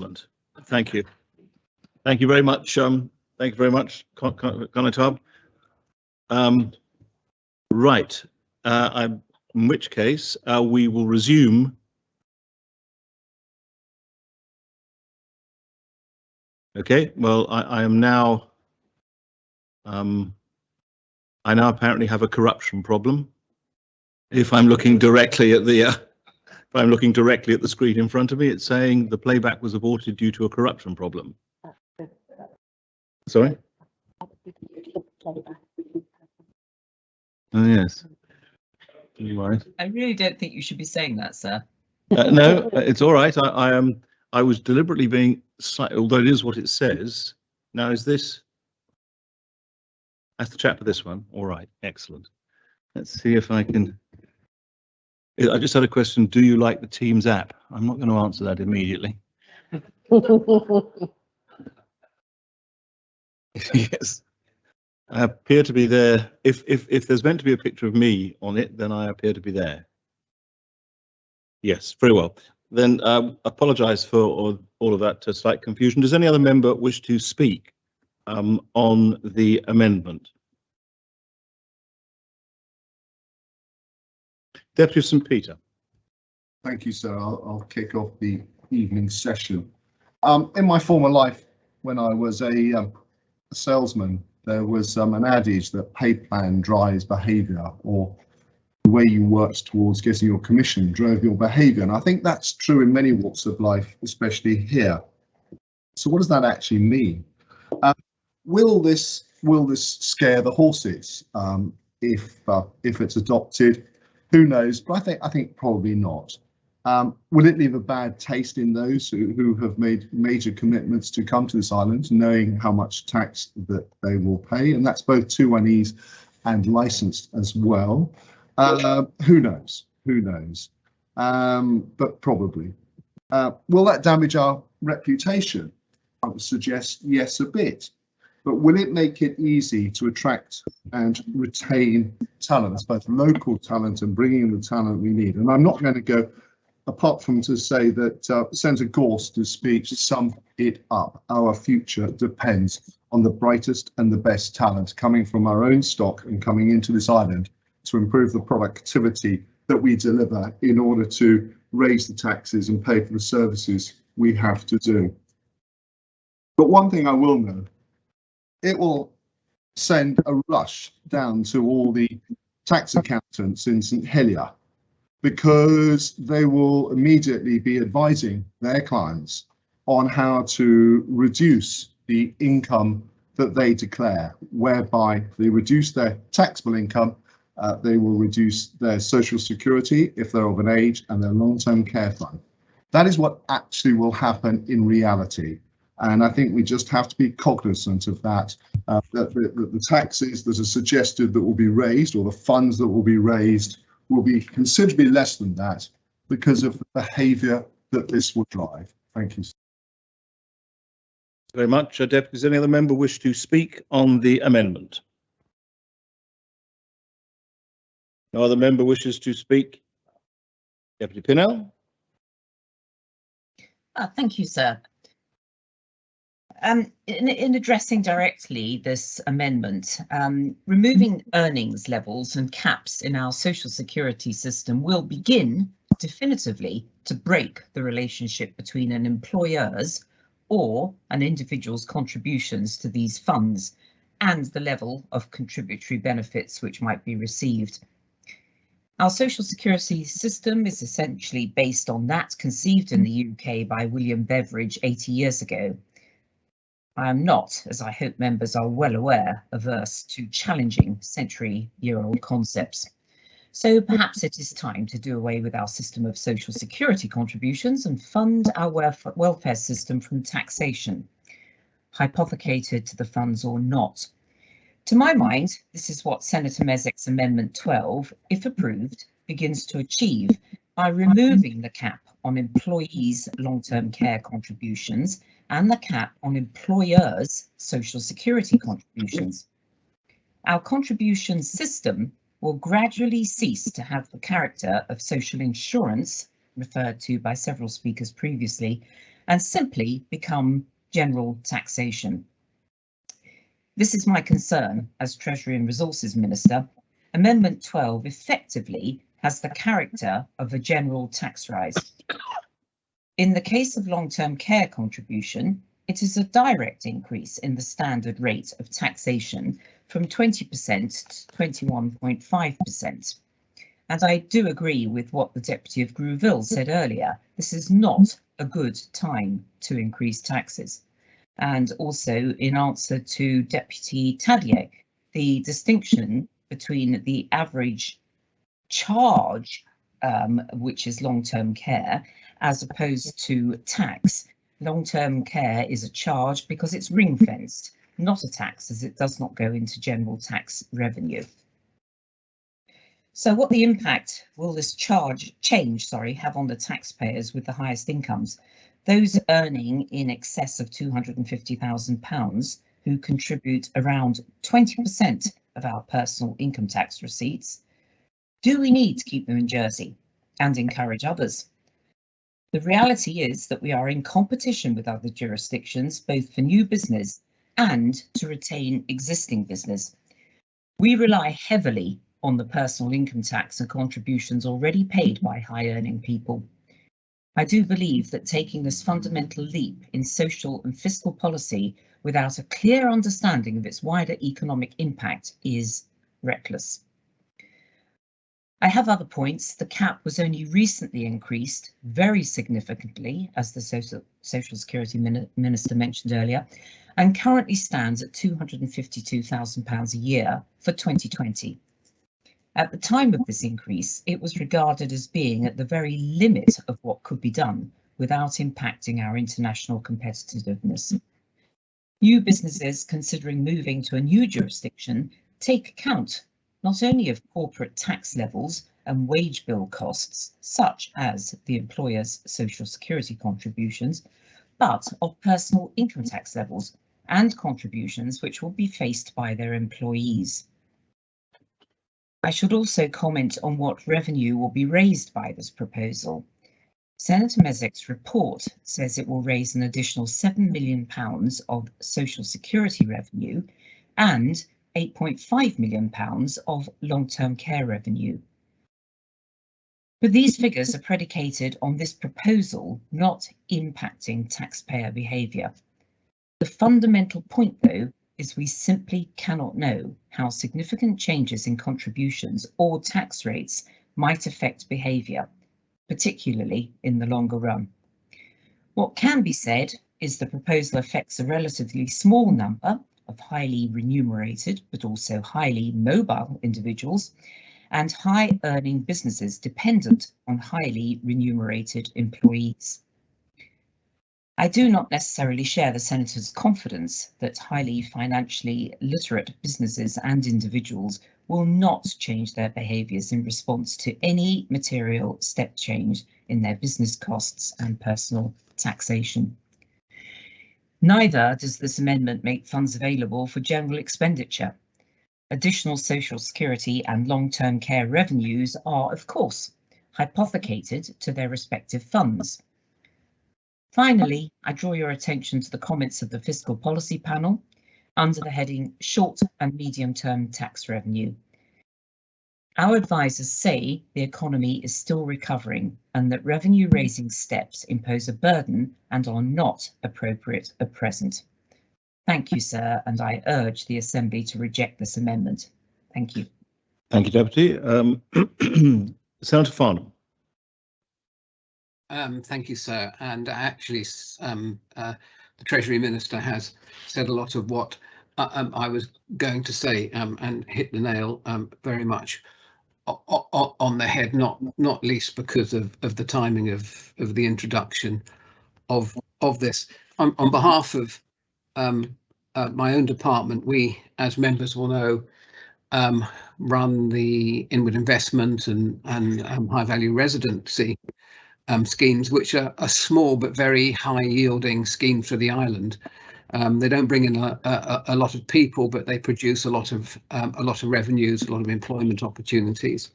Excellent. Thank you. Thank you very much. Thank you very much, Conatub. Right. In which case, we will resume. Okay. Well, I am now. I now apparently have a corruption problem. If I'm looking directly at the, if I'm looking directly at the screen in front of me, it's saying the playback was aborted due to a corruption problem. Sorry. Oh yes. Right. I really don't think you should be saying that, sir. No, it's all right. I was deliberately being slightly, although it is what it says. Now, is this? That's the chat for this one. All right, excellent. Let's see if I can. I just had a question. Do you like the Teams app? I'm not going to answer that immediately. Yes, I appear to be there. If there's meant to be a picture of me on it, then I appear to be there. Yes, very well. Then apologise for all of that slight confusion. Does any other member wish to speak on the amendment? Deputy St Peter. Thank you, sir. I'll kick off the evening session. In my former life, when I was a salesman, there was an adage that pay plan drives behaviour, or the way you worked towards getting your commission drove your behaviour. And I think that's true in many walks of life, especially here. So what does that actually mean? Will this scare the horses if it's adopted? Who knows? But I think probably not. Will it leave a bad taste in those who have made major commitments to come to this island, knowing how much tax that they will pay? And that's both 2-1Es and licensed as well. Who knows? Who knows? But probably. Will that damage our reputation? I would suggest yes, a bit. But will it make it easy to attract and retain talent, both local talent and bringing in the talent we need? And I'm not going to go apart from to say that Senator Gorst's speech summed it up. Our future depends on the brightest and the best talent coming from our own stock and coming into this island to improve the productivity that we deliver in order to raise the taxes and pay for the services we have to do. But one thing I will know, it will send a rush down to all the tax accountants in St Helier, because they will immediately be advising their clients on how to reduce the income that they declare, whereby they reduce their taxable income, they will reduce their social security if they're of an age, and their long-term care fund. That is what actually will happen in reality. And I think we just have to be cognizant of that, that the taxes that are suggested that will be raised, or the funds that will be raised, will be considerably less than that because of the behaviour that this will drive. Thank you. Very much. Deputy, does any other member wish to speak on the amendment? No other member wishes to speak? Deputy Pinnell. Thank you, sir. In addressing directly this amendment, removing earnings levels and caps in our social security system will begin definitively to break the relationship between an employer's or an individual's contributions to these funds and the level of contributory benefits which might be received. Our social security system is essentially based on that conceived in the UK by William Beveridge 80 years ago. I am not, as I hope members are well aware, averse to challenging century-year-old concepts. So perhaps it is time to do away with our system of social security contributions and fund our welfare system from taxation, hypothecated to the funds or not. To my mind, this is what Senator Mezek's Amendment 12, if approved, begins to achieve by removing the cap on employees' long-term care contributions and the cap on employers' social security contributions. Our contribution system will gradually cease to have the character of social insurance, referred to by several speakers previously, and simply become general taxation. This is my concern as Treasury and Resources Minister. Amendment 12 effectively has the character of a general tax rise. In the case of long-term care contribution, it is a direct increase in the standard rate of taxation from 20% to 21.5%. And I do agree with what the Deputy of Grouville said earlier. This is not a good time to increase taxes. And also in answer to Deputy Tadier, the distinction between the average charge, which is long-term care, as opposed to tax. Long-term care is a charge because it's ring-fenced, not a tax, as it does not go into general tax revenue. So what the impact will this change have on the taxpayers with the highest incomes? Those earning in excess of £250,000 who contribute around 20% of our personal income tax receipts. Do we need to keep them in Jersey and encourage others? The reality is that we are in competition with other jurisdictions, both for new business and to retain existing business. We rely heavily on the personal income tax and contributions already paid by high-earning people. I do believe that taking this fundamental leap in social and fiscal policy without a clear understanding of its wider economic impact is reckless. I have other points. The cap was only recently increased very significantly, as the Social Security Minister mentioned earlier, and currently stands at £252,000 a year for 2020. At the time of this increase, it was regarded as being at the very limit of what could be done without impacting our international competitiveness. New businesses considering moving to a new jurisdiction take account not only of corporate tax levels and wage bill costs, such as the employer's social security contributions, but of personal income tax levels and contributions which will be faced by their employees. I should also comment on what revenue will be raised by this proposal. Senator Mezek's report says it will raise an additional £7 million of social security revenue and £8.5 million of long-term care revenue. But these figures are predicated on this proposal not impacting taxpayer behaviour. The fundamental point, though, is we simply cannot know how significant changes in contributions or tax rates might affect behaviour, particularly in the longer run. What can be said is the proposal affects a relatively small number of highly remunerated but also highly mobile individuals and high-earning businesses dependent on highly remunerated employees. I do not necessarily share the Senator's confidence that highly financially literate businesses and individuals will not change their behaviours in response to any material step change in their business costs and personal taxation. Neither does this amendment make funds available for general expenditure. Additional social security and long-term care revenues are, of course, hypothecated to their respective funds. Finally, I draw your attention to the comments of the Fiscal Policy Panel under the heading Short and Medium-Term Tax Revenue. Our advisors say the economy is still recovering and that revenue-raising steps impose a burden and are not appropriate at present. Thank you, sir, and I urge the Assembly to reject this amendment. Thank you. Thank you, Deputy. Senator Farnham. Thank you, sir. And actually, the Treasury Minister has said a lot of what I was going to say and hit the nail very much on the head, not least because of the timing of the introduction of this. On behalf of my own department, we, as members will know, run the inward investment and high value residency schemes, which are small but very high yielding schemes for the island. They don't bring in a lot of people, but they produce a lot of revenues, a lot of employment opportunities,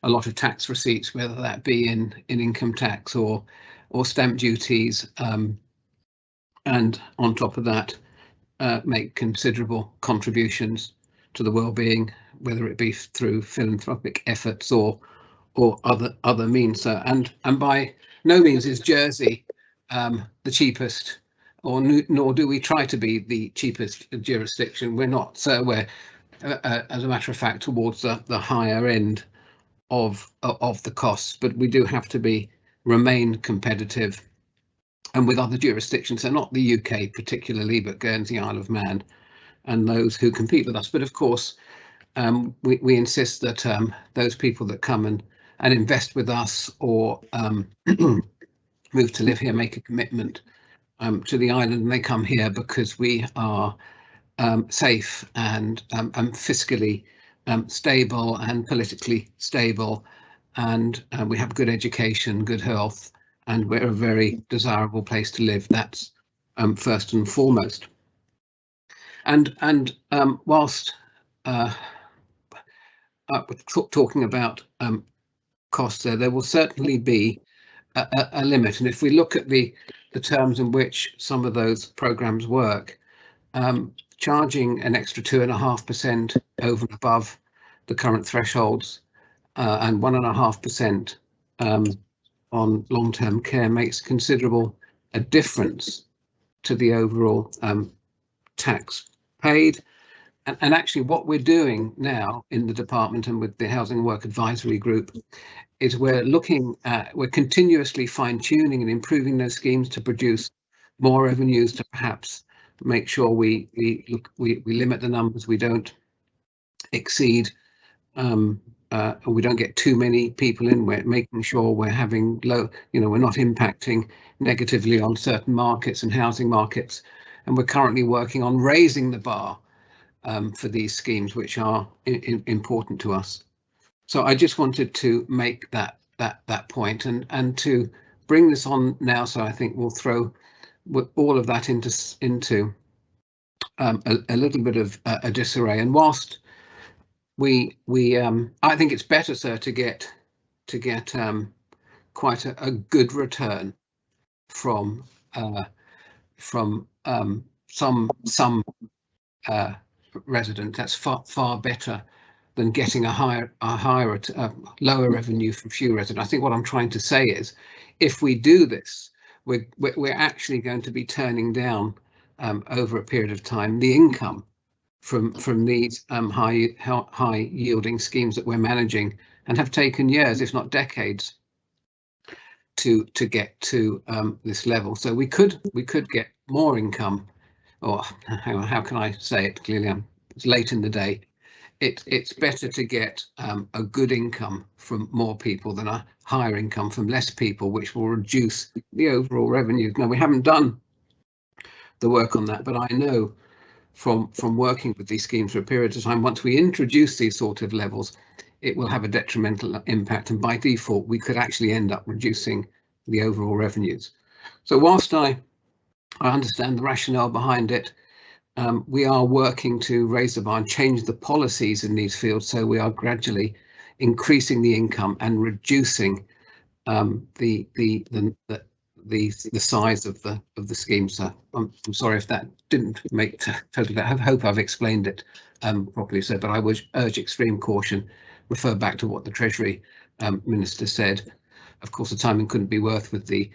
a lot of tax receipts, whether that be in income tax or or stamp duties, and on top of that, make considerable contributions to the well-being, whether it be through philanthropic efforts or other means. So, and by no means is Jersey the cheapest, or nor do we try to be the cheapest jurisdiction. We're not. So we're, as a matter of fact, towards the higher end of the costs, but we do have to remain competitive, and with other jurisdictions, so not the UK particularly, but Guernsey, Isle of Man, and those who compete with us. But of course, we insist that those people that come and invest with us, or move to live here, make a commitment to the island, and they come here because we are safe and fiscally stable and politically stable, and we have good education, good health, and we're a very desirable place to live. That's first and foremost. And whilst talking about costs, there will certainly be a limit. And if we look at the terms in which some of those programs work, charging an extra 2.5% over and above the current thresholds, and 1.5% on long-term care makes considerable a difference to the overall tax paid. And actually what we're doing now in the department and with the Housing and Work Advisory Group is we're continuously fine-tuning and improving those schemes to produce more revenues, to perhaps make sure we limit the numbers, we don't exceed, we don't get too many people in. We're making sure we're having low, we're not impacting negatively on certain markets and housing markets. And we're currently working on raising the bar for these schemes, which are important to us. So I just wanted to make that point, and to bring this on now. So I think we'll throw all of that into a little bit of a disarray. And whilst I think it's better, sir, to get quite a good return from some resident. That's far better than getting a lower revenue from few residents. I think what I'm trying to say is, if we do this, we're actually going to be turning down over a period of time the income from these high yielding schemes that we're managing, and have taken years, if not decades, to get to this level. So we could get more income, or how can I say it clearly? It's late in the day. It's better to get a good income from more people than a higher income from less people, which will reduce the overall revenue. Now, we haven't done the work on that, but I know from working with these schemes for a period of time, once we introduce these sort of levels, it will have a detrimental impact, and by default we could actually end up reducing the overall revenues. So whilst I understand the rationale behind it, we are working to raise the bar and change the policies in these fields, so we are gradually increasing the income and reducing the size of the scheme. So I'm sorry if that didn't make totally. I hope I've explained it properly. So, but I would urge extreme caution. Refer back to what the Treasury Minister said. Of course, the timing couldn't be worse with the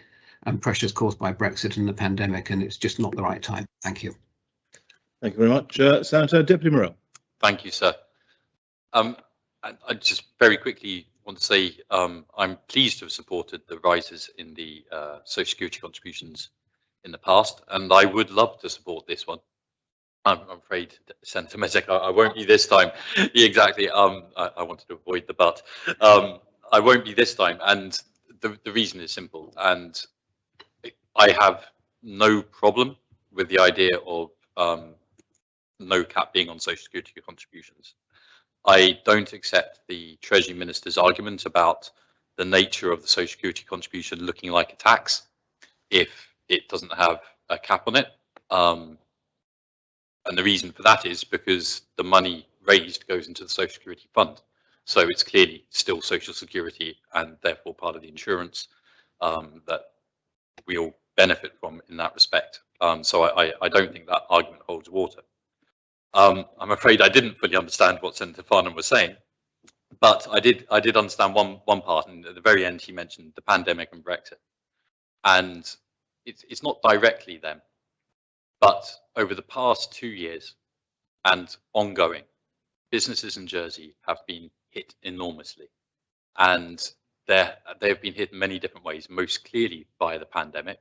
pressures caused by Brexit and the pandemic, and it's just not the right time. Thank you. Thank you very much. Senator Deputy Morell. Thank you, sir. I just very quickly want to say I'm pleased to have supported the rises in the Social Security contributions in the past, and I would love to support this one. I'm afraid, Senator Mesek, I won't be this time. Yeah, exactly. I wanted to avoid the but. I won't be this time, and the reason is simple. And I have no problem with the idea of no cap being on Social Security contributions. I don't accept the Treasury Minister's argument about the nature of the Social Security contribution looking like a tax if it doesn't have a cap on it. And the reason for that is because the money raised goes into the Social Security fund. So it's clearly still Social Security and therefore part of the insurance that we all benefit from in that respect. So I don't think that argument holds water. I'm afraid I didn't fully understand what Senator Farnham was saying, but I did understand one part, and at the very end he mentioned the pandemic and Brexit, and it's not directly them, but over the past 2 years and ongoing, businesses in Jersey have been hit enormously, and they have been hit in many different ways, most clearly by the pandemic,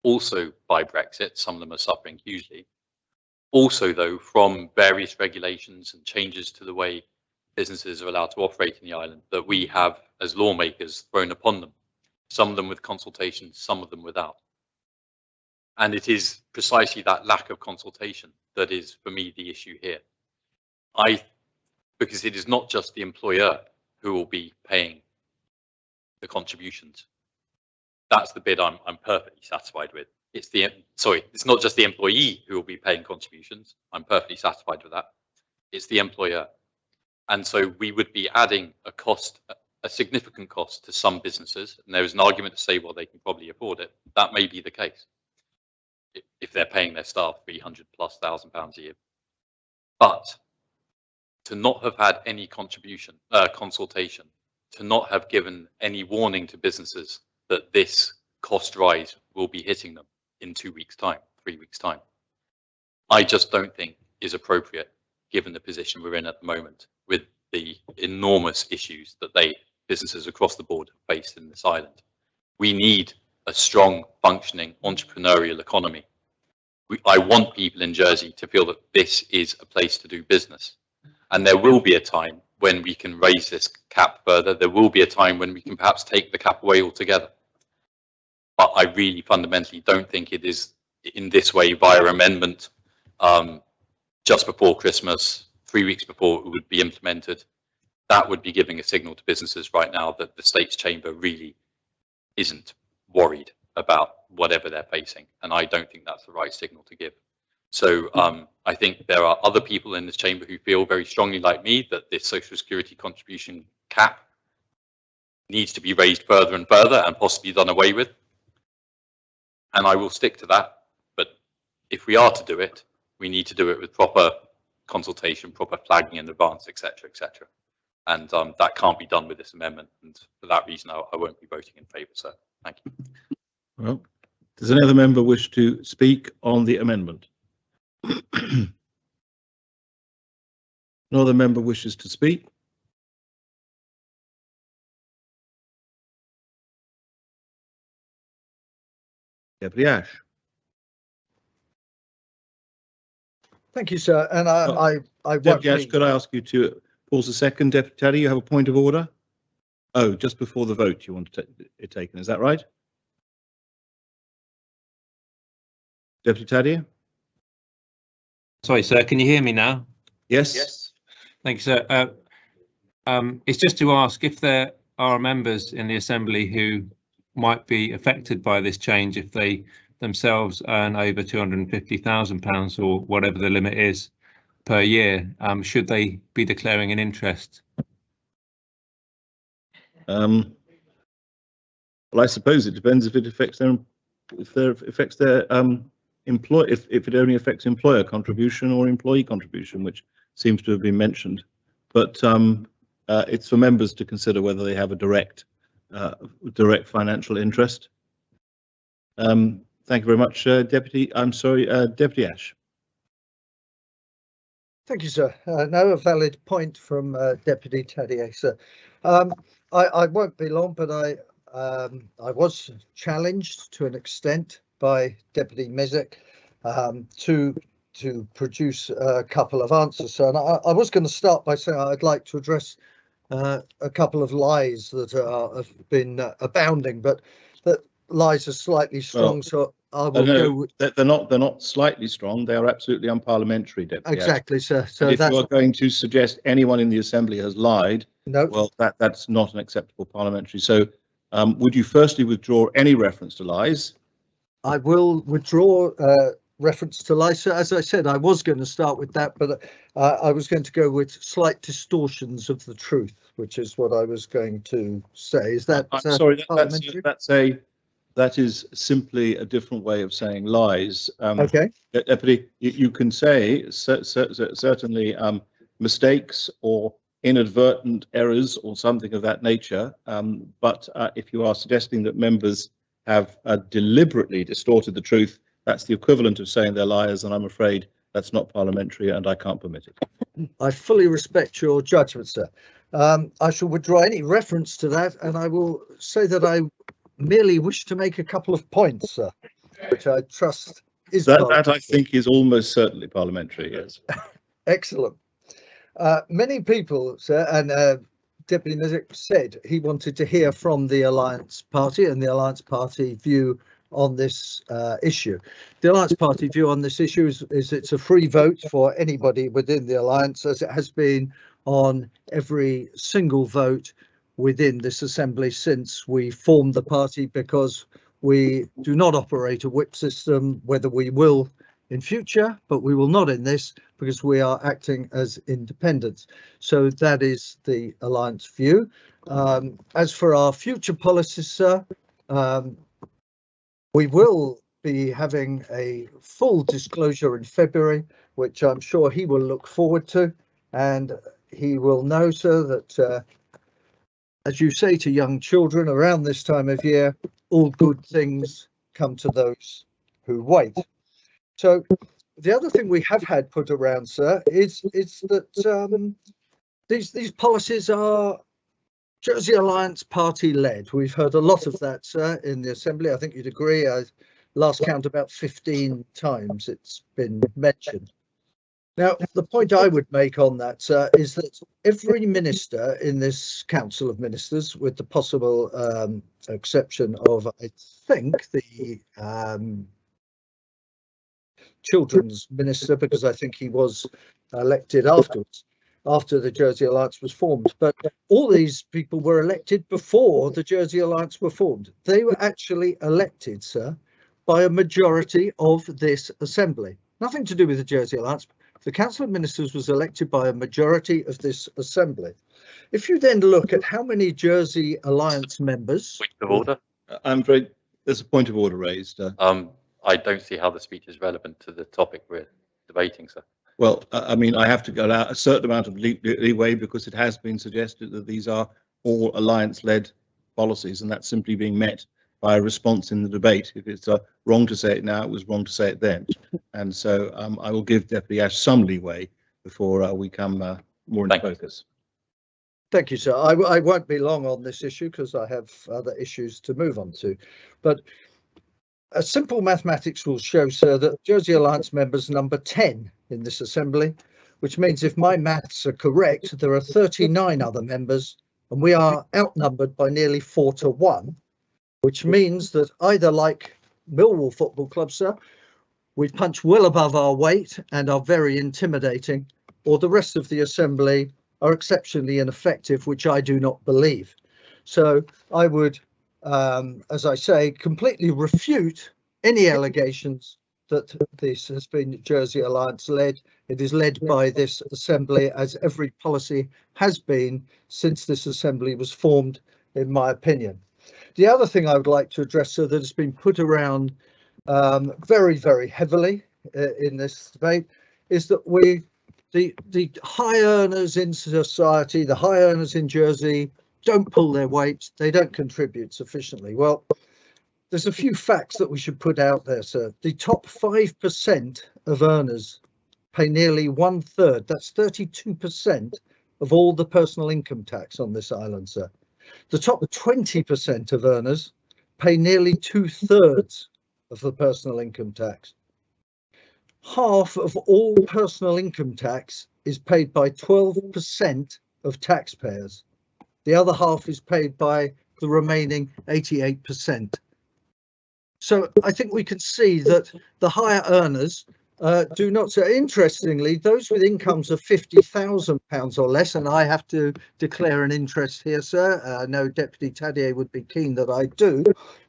also by Brexit. Some of them are suffering hugely. Also, though, from various regulations and changes to the way businesses are allowed to operate in the island that we have, as lawmakers, thrown upon them, some of them with consultation, some of them without. And it is precisely that lack of consultation that is, for me, the issue here. Because it is not just the employer who will be paying the contributions. That's the bit I'm perfectly satisfied with. It's not just the employee who will be paying contributions. I'm perfectly satisfied with that. It's the employer. And so we would be adding a cost, a significant cost to some businesses. And there is an argument to say, well, they can probably afford it. That may be the case if they're paying their staff £300,000+ a year. But to not have had any consultation, to not have given any warning to businesses that this cost rise will be hitting them in 2 weeks' time, 3 weeks' time, I just don't think is appropriate given the position we're in at the moment with the enormous issues that businesses across the board have faced in this island. We need a strong, functioning entrepreneurial economy. I want people in Jersey to feel that this is a place to do business. And there will be a time when we can raise this cap further. There will be a time when we can perhaps take the cap away altogether. But I really fundamentally don't think it is in this way via amendment just before Christmas, 3 weeks before it would be implemented. That would be giving a signal to businesses right now that the State's Chamber really isn't worried about whatever they're facing. And I don't think that's the right signal to give. So I think there are other people in this chamber who feel very strongly like me that this Social Security contribution cap needs to be raised further and further and possibly done away with. And I will stick to that. But if we are to do it, we need to do it with proper consultation, proper flagging in advance, etc., etc. And that can't be done with this amendment. And for that reason, I won't be voting in favour, sir. Thank you. Well, does any other member wish to speak on the amendment? No other member wishes to speak. Deputy Ash. Thank you, sir. And Deputy Ash, could I ask you to pause a second? Deputy Taddy, you have a point of order? Oh, just before the vote you want to take it taken, is that right? Deputy Taddy? Sorry, sir, can you hear me now? Yes. Yes. Thank you, sir. It's just to ask if there are members in the Assembly who might be affected by this change if they themselves earn over £250,000 or whatever the limit is per year. Should they be declaring an interest? Well, I suppose it depends if it affects their if it only affects employer contribution or employee contribution, which seems to have been mentioned. But it's for members to consider whether they have a direct financial interest. Thank you very much, Deputy. Deputy Ash. Thank you, sir. No, a valid point from Deputy Taddy, sir. I won't be long, but I was challenged to an extent by Deputy Mezek to produce a couple of answers. So, and I was going to start by saying I'd like to address a couple of lies that have been abounding, but that lies are slightly strong. Well, so I will go with, they're not slightly strong. They are absolutely unparliamentary, Deputy. Exactly, sir. So if you are going to suggest anyone in the Assembly has lied, no, well, that's not an acceptable parliamentary. So, would you firstly withdraw any reference to lies? I will withdraw reference to lies. So, as I said, I was going to start with that, but I was going to go with slight distortions of the truth, which is what I was going to say. Is that sorry? That is simply a different way of saying lies. Okay. Deputy, you can say certainly mistakes or inadvertent errors or something of that nature. But if you are suggesting that members have deliberately distorted the truth, that's the equivalent of saying they're liars, and I'm afraid that's not parliamentary and I can't permit it. I fully respect your judgment, sir. I shall withdraw any reference to that, and I will say that I merely wish to make a couple of points, sir, which I trust is that I think is almost certainly parliamentary, yes. Excellent. Many people, sir, and Deputy Nizick said he wanted to hear from the Alliance Party and the Alliance Party view on this issue. The Alliance Party view on this issue is it's a free vote for anybody within the Alliance, as it has been on every single vote within this Assembly since we formed the party, because we do not operate a whip system, whether we will in future, but we will not in this, because we are acting as independents. So that is the Alliance view. As for our future policies, sir, we will be having a full disclosure in February, which I'm sure he will look forward to. And he will know, sir, that as you say to young children around this time of year, all good things come to those who wait. So the other thing we have had put around, sir, is that these policies are Jersey Alliance Party led. We've heard a lot of that, sir, in the Assembly. I think you'd agree. Last count about 15 times it's been mentioned. Now, the point I would make on that, sir, is that every minister in this Council of Ministers, with the possible exception of, I think, the Children's Minister, because I think he was elected afterwards, after the Jersey Alliance was formed. But all these people were elected before the Jersey Alliance were formed. They were actually elected, sir, by a majority of this Assembly. Nothing to do with the Jersey Alliance. The Council of Ministers was elected by a majority of this Assembly. If you then look at how many Jersey Alliance members... Point of order. I'm afraid there's a point of order raised. I don't see how the speech is relevant to the topic we're debating, sir. Well, I mean, I have to allow a certain amount of leeway, because it has been suggested that these are all alliance-led policies, and that's simply being met by a response in the debate. If it's wrong to say it now, it was wrong to say it then. And so I will give Deputy Ash some leeway before we come more into focus. Thank you, sir. I won't be long on this issue because I have other issues to move on to. But a simple mathematics will show, sir, that Jersey Alliance members number 10 in this Assembly, which means if my maths are correct, there are 39 other members, and we are outnumbered by nearly 4 to 1, which means that either, like Millwall Football Club, sir, we punch well above our weight and are very intimidating, or the rest of the Assembly are exceptionally ineffective, which I do not believe. So I would, as I say, completely refute any allegations that this has been Jersey Alliance led. It is led by this Assembly, as every policy has been since this Assembly was formed, in my opinion. The other thing I would like to address, sir, that has been put around very, very heavily in this debate, is that the high earners in society, the high earners in Jersey, don't pull their weight, they don't contribute sufficiently. Well, there's a few facts that we should put out there, sir. The top 5% of earners pay nearly 1/3, that's 32% of all the personal income tax on this island, sir. The top 20% of earners pay nearly 2/3 of the personal income tax. Half of all personal income tax is paid by 12% of taxpayers. The other half is paid by the remaining 88%. So I think we can see that the higher earners do not. So interestingly, those with incomes of £50,000 or less, and I have to declare an interest here, sir. I know Deputy Tadier would be keen that I do.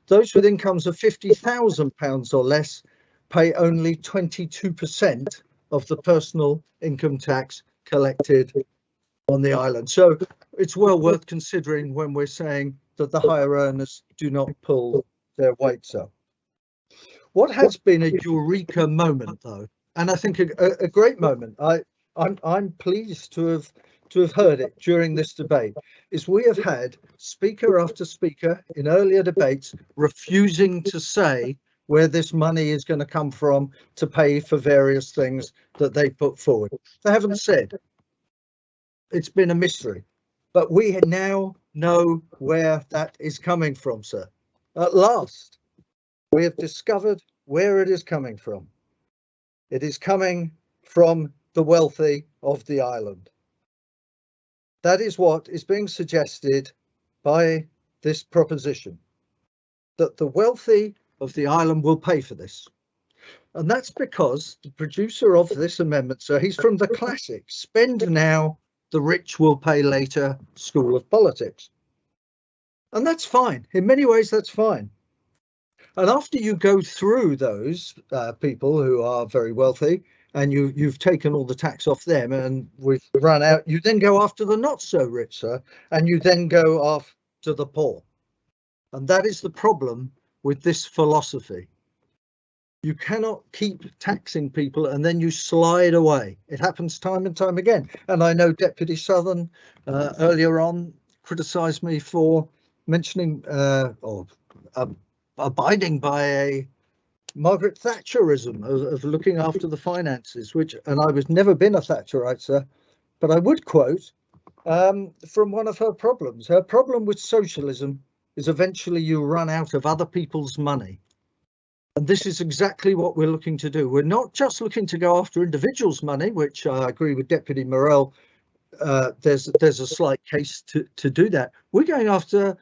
Those with incomes of £50,000 or less pay only 22% of the personal income tax collected on the island. So it's well worth considering when we're saying that the higher earners do not pull their weights up. What has been a eureka moment, though, and I think a great moment, I'm pleased to have heard it during this debate, is we have had speaker after speaker in earlier debates refusing to say where this money is going to come from to pay for various things that they put forward. They haven't said. It's been a mystery, but we now know where that is coming from, sir. At last, we have discovered where it is coming from. It is coming from the wealthy of the island. That is what is being suggested by this proposition, that the wealthy of the island will pay for this. And that's because the producer of this amendment, so he's from the classic spend now, the rich will pay later school of politics. And that's fine. In many ways, that's fine. And after you go through those people who are very wealthy, and you've taken all the tax off them and we've run out, you then go after the not so rich, sir, and you then go after the poor. And that is the problem with this philosophy. You cannot keep taxing people and then you slide away. It happens time and time again. And I know Deputy Southern earlier on criticised me for mentioning or abiding by a Margaret Thatcherism of looking after the finances, and I was never been a Thatcherite, sir, but I would quote from one of her problems. Her problem with socialism is eventually you run out of other people's money. And this is exactly what we're looking to do. We're not just looking to go after individuals' money, which I agree with Deputy Morell. There's a slight case to do that. We're going after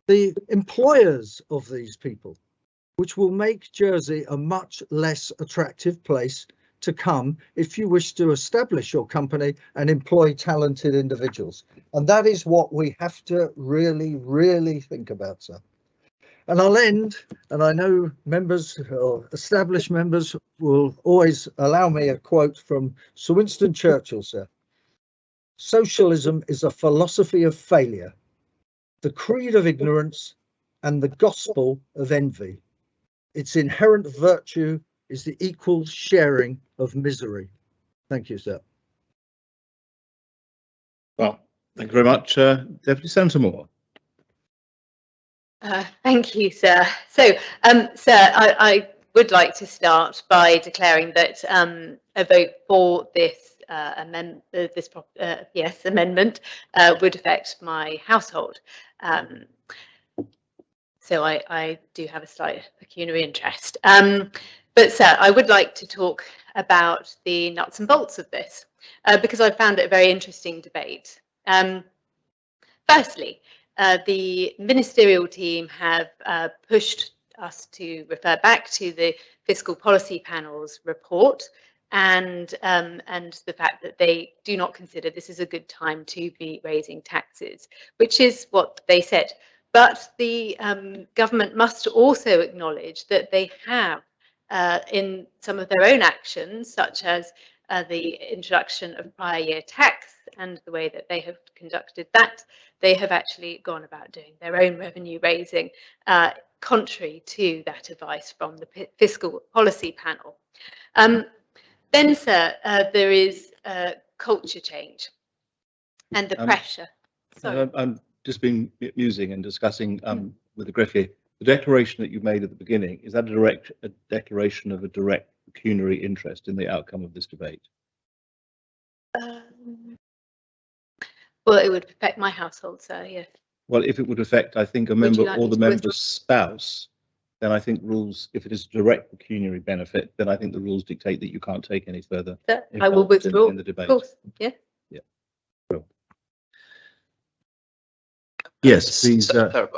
the employers of these people, which will make Jersey a much less attractive place to come if you wish to establish your company and employ talented individuals. And that is what we have to really, really think about, sir. And I'll end, and I know members or established members will always allow me a quote from Sir Winston Churchill, sir. Socialism is a philosophy of failure, the creed of ignorance, and the gospel of envy. Its inherent virtue is the equal sharing of misery. Thank you, sir. Well, thank you very much, Deputy Senator Moore. Thank you, sir. So, sir, I would like to start by declaring that a vote for this amendment would affect my household. So I do have a slight pecuniary interest. But sir, I would like to talk about the nuts and bolts of this because I found it a very interesting debate. Firstly, the ministerial team have pushed us to refer back to the Fiscal Policy Panel's report and the fact that they do not consider this is a good time to be raising taxes, which is what they said. But the government must also acknowledge that they have, in some of their own actions, such as the introduction of prior year tax and the way that they have conducted that, they have actually gone about doing their own revenue raising, contrary to that advice from the Fiscal Policy Panel. Then, sir, there is culture change and the pressure. Sorry. I'm just been musing and discussing with the greffier. The declaration that you made at the beginning, is that a declaration of a direct pecuniary interest in the outcome of this debate? Well, it would affect my household, sir, yes. Well, if it would affect, I think, a member or the member's spouse, then I think rules, if it is direct pecuniary benefit, then I think the rules dictate that you can't take any further. Sir, I will withdraw, in the debate. Of course, yeah. Yeah. Well. Yes, please. So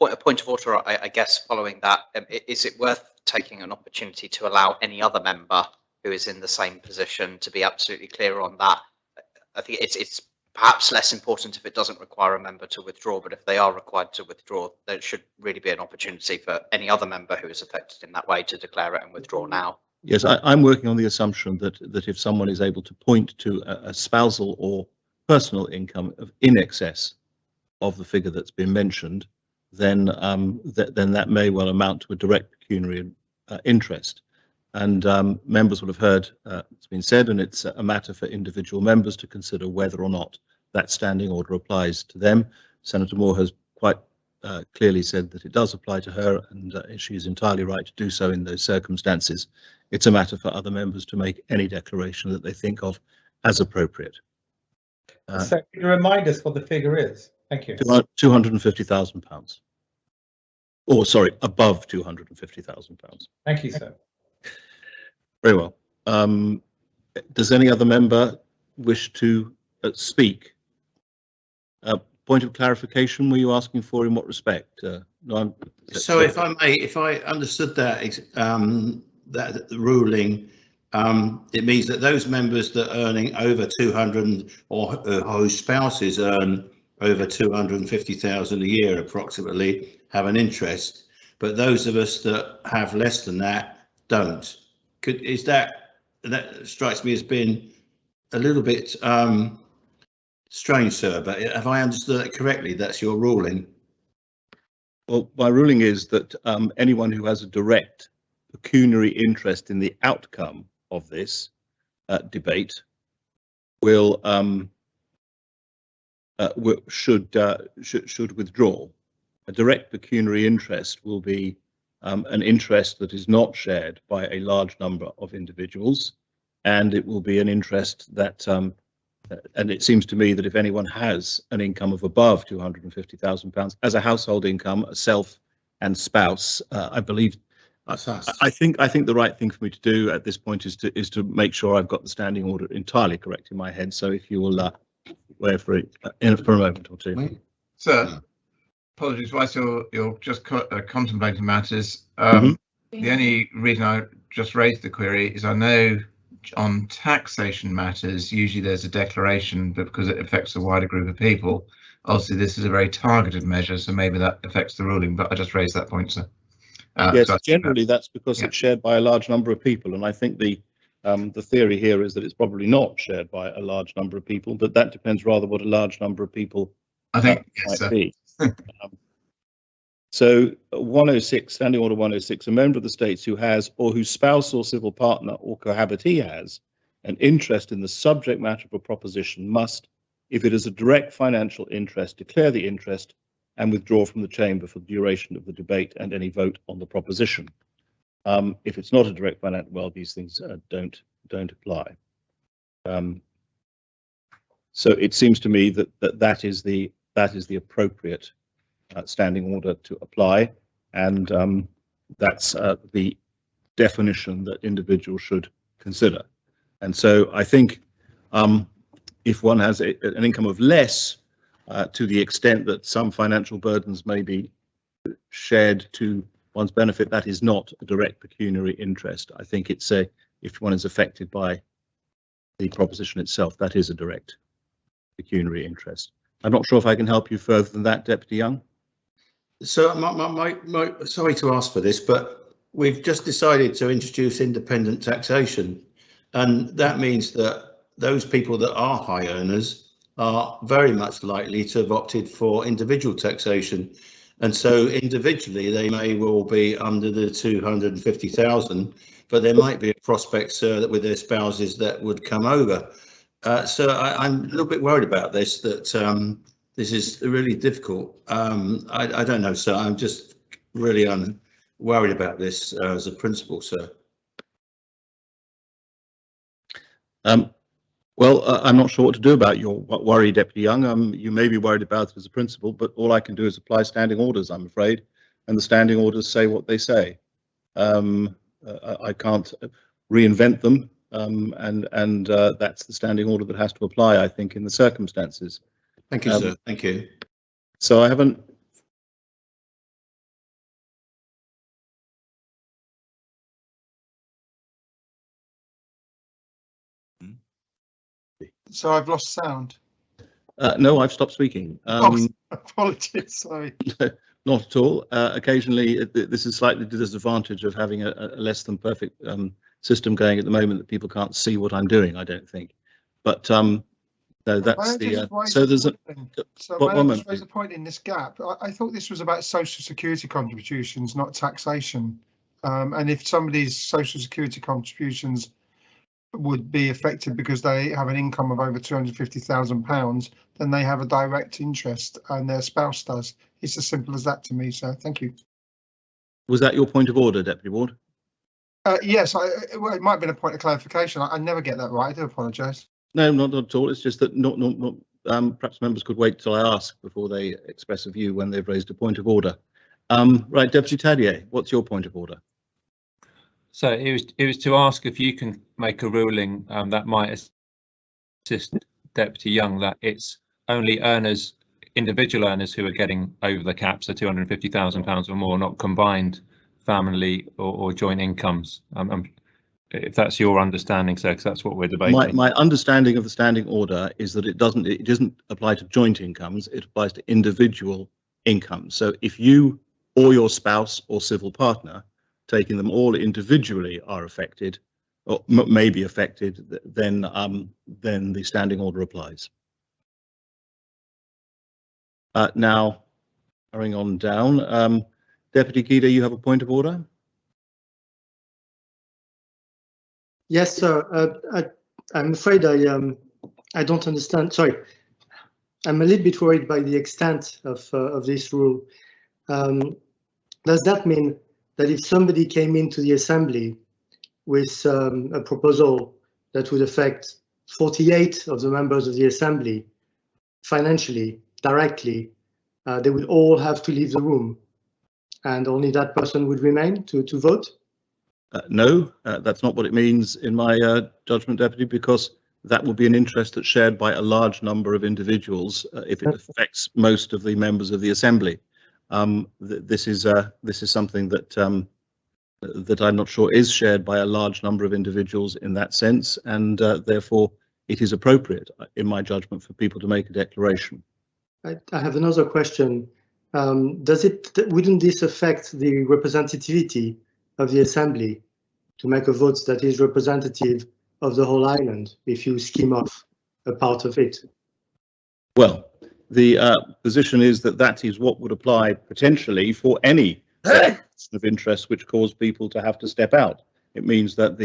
a point of order, I guess, following that, is it worth taking an opportunity to allow any other member who is in the same position to be absolutely clear on that? I think it's perhaps less important if it doesn't require a member to withdraw, but if they are required to withdraw, there should really be an opportunity for any other member who is affected in that way to declare it and withdraw now. Yes, I'm working on the assumption that if someone is able to point to a spousal or personal income of in excess of the figure that's been mentioned, then then that may well amount to a direct pecuniary interest. And members will have heard it's been said, and it's a matter for individual members to consider whether or not that standing order applies to them. Senator Moore has quite clearly said that it does apply to her, and she is entirely right to do so in those circumstances. It's a matter for other members to make any declaration that they think of as appropriate. So can you remind us what the figure is? Thank you. £250,000. Or sorry, above £250,000. Thank you, sir. Very well. Does any other member wish to speak? Point of clarification, were you asking for in what respect? No, so if I may, if I understood that that ruling, it means that those members that are earning over 200 or whose spouses earn over 250,000 a year approximately have an interest, but those of us that have less than that don't. Is that strikes me as being a little bit strange, sir, but have I understood that correctly? That's your ruling? Well, my ruling is that anyone who has a direct pecuniary interest in the outcome of this debate should withdraw. A direct pecuniary interest will be an interest that is not shared by a large number of individuals, and it will be an interest that and it seems to me that if anyone has an income of above £250,000 as a household income, a self and spouse, I believe, I think the right thing for me to do at this point is to make sure I've got the standing order entirely correct in my head. So if you will wait for it for a moment or two. Sir, apologies, whilst you're just contemplating matters. The only reason I just raised the query is I know on taxation matters, usually there's a declaration, but because it affects a wider group of people, obviously this is a very targeted measure, so maybe that affects the ruling, but I just raised that point, sir. Yes, generally that's because it's shared by a large number of people, and I think the theory here is that it's probably not shared by a large number of people, but that depends rather what a large number of people I think might be. So 106, Standing Order 106, a member of the states who has or whose spouse or civil partner or cohabitee has an interest in the subject matter of a proposition must, if it is a direct financial interest, declare the interest and withdraw from the chamber for the duration of the debate and any vote on the proposition. If it's not a direct financial, well, these things don't apply. So it seems to me that is the appropriate standing order to apply, and that's the definition that individuals should consider. And so I think if one has an income of less, to the extent that some financial burdens may be shared to one's benefit, that is not a direct pecuniary interest. I think it's if one is affected by the proposition itself, that is a direct pecuniary interest. I'm not sure if I can help you further than that, Deputy Young. So sorry to ask for this, but we've just decided to introduce independent taxation, and that means that those people that are high earners are very much likely to have opted for individual taxation, and so individually they may well be under the 250,000, but there might be a prospect, sir, that with their spouses that would come over. So I'm a little bit worried about this, that this is really difficult. I don't know, sir. I'm just really worried about this as a principal, sir. Well, I'm not sure what to do about your worry, Deputy Young. You may be worried about it as a principal, but all I can do is apply standing orders, I'm afraid, and the standing orders say what they say. I can't reinvent them, and that's the standing order that has to apply, I think, in the circumstances. Thank you, sir. Thank you. So I haven't. So I've lost sound. No, I've stopped speaking. Apologies, sorry. Not at all. Occasionally, this is slightly to the disadvantage of having a less than perfect system going at the moment, that people can't see what I'm doing, I don't think. But So May that's I the, just raise so a there's a, point then? So one may I moment, just raise a point in this gap? I thought this was about social security contributions, not taxation. And if somebody's social security contributions would be affected because they have an income of over £250,000, then they have a direct interest and their spouse does. It's as simple as that to me, so thank you. was that your point of order, Deputy Ward? Yes, well, it might have been a point of clarification. I never get that right. I do apologise. No, not at all. It's just that not perhaps members could wait till I ask before they express a view when they've raised a point of order. Right, Deputy Tadier, what's your point of order? So it was to ask if you can make a ruling that might assist Deputy Young that it's only earners, individual earners, who are getting over the cap, so £250,000 or more, not combined family or joint incomes. If that's your understanding, sir, because that's what we're debating. My understanding of the standing order is that it doesn't apply to joint incomes. It applies to individual incomes. So if you or your spouse or civil partner, taking them all individually, are affected or may be affected, then the standing order applies. Now, carrying on down, Deputy Guida, you have a point of order? Yes, sir. I'm afraid I don't understand. Sorry, I'm a little bit worried by the extent of this rule. Does that mean that if somebody came into the Assembly with a proposal that would affect 48 of the members of the Assembly financially, directly, they would all have to leave the room and only that person would remain to vote? No, that's not what it means in my judgment, Deputy, because that will be an interest that's shared by a large number of individuals if it affects most of the members of the Assembly. This is something that that I'm not sure is shared by a large number of individuals in that sense, and therefore it is appropriate, in my judgment, for people to make a declaration. I have another question. Wouldn't this affect the representativity of the Assembly to make a vote that is representative of the whole island if you skim off a part of it? Well, the position is that that is what would apply potentially for any of interest which caused people to have to step out. It means that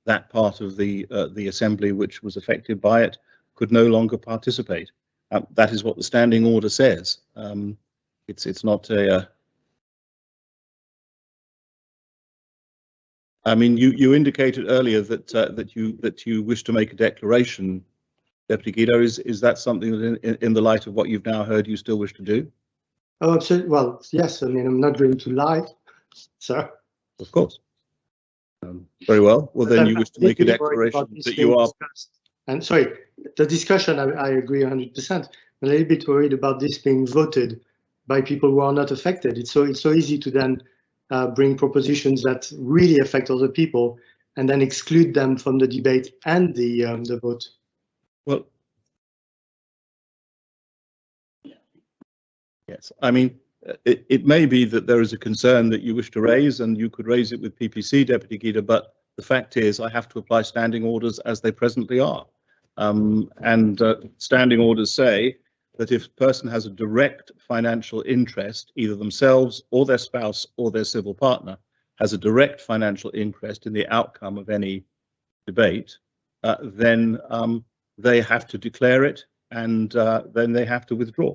that part of the Assembly which was affected by it could no longer participate. That is what the standing order says. It's not a. I mean, you indicated earlier that that you wish to make a declaration, Deputy Guido. Is that something that, in the light of what you've now heard, you still wish to do? Oh, absolutely. Well, yes. I mean, I'm not going to lie, sir. Of course. Very well. Well, then you wish to make a declaration that you are. And sorry, the discussion, I agree 100%. I'm a little bit worried about this being voted by people who are not affected. It's so easy to then bring propositions that really affect other people and then exclude them from the debate and the vote. Well, yes. I mean, it may be that there is a concern that you wish to raise, and you could raise it with PPC, Deputy Guida, but the fact is I have to apply standing orders as they presently are. Standing orders say that if a person has a direct financial interest, either themselves or their spouse or their civil partner has a direct financial interest in the outcome of any debate, then they have to declare it, and then they have to withdraw.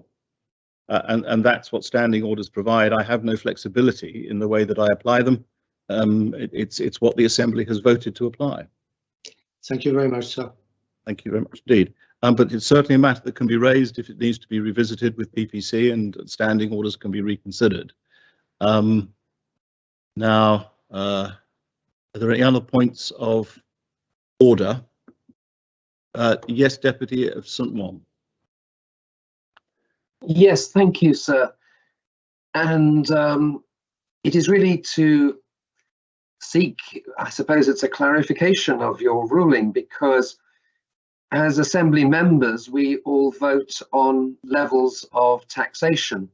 And that's what standing orders provide. I have no flexibility in the way that I apply them. It's what the Assembly has voted to apply. Thank you very much, sir. Thank you very much indeed. But it's certainly a matter that can be raised if it needs to be revisited with PPC, and standing orders can be reconsidered. Now, are there any other points of order? Yes, Deputy of St. Won. Yes, thank you, sir. And it is really to seek, I suppose it's a clarification of your ruling, because as Assembly members, we all vote on levels of taxation.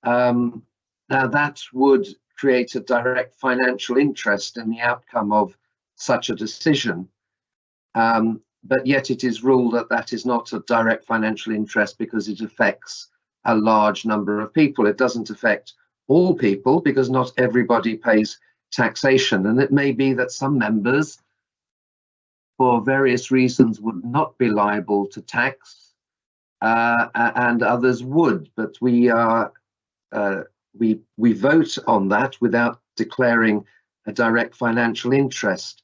Now that would create a direct financial interest in the outcome of such a decision. but yet it is ruled that that is not a direct financial interest because it affects a large number of people. It doesn't affect all people because not everybody pays taxation, and it may be that some members, for various reasons, would not be liable to tax, and others would. But we vote on that without declaring a direct financial interest.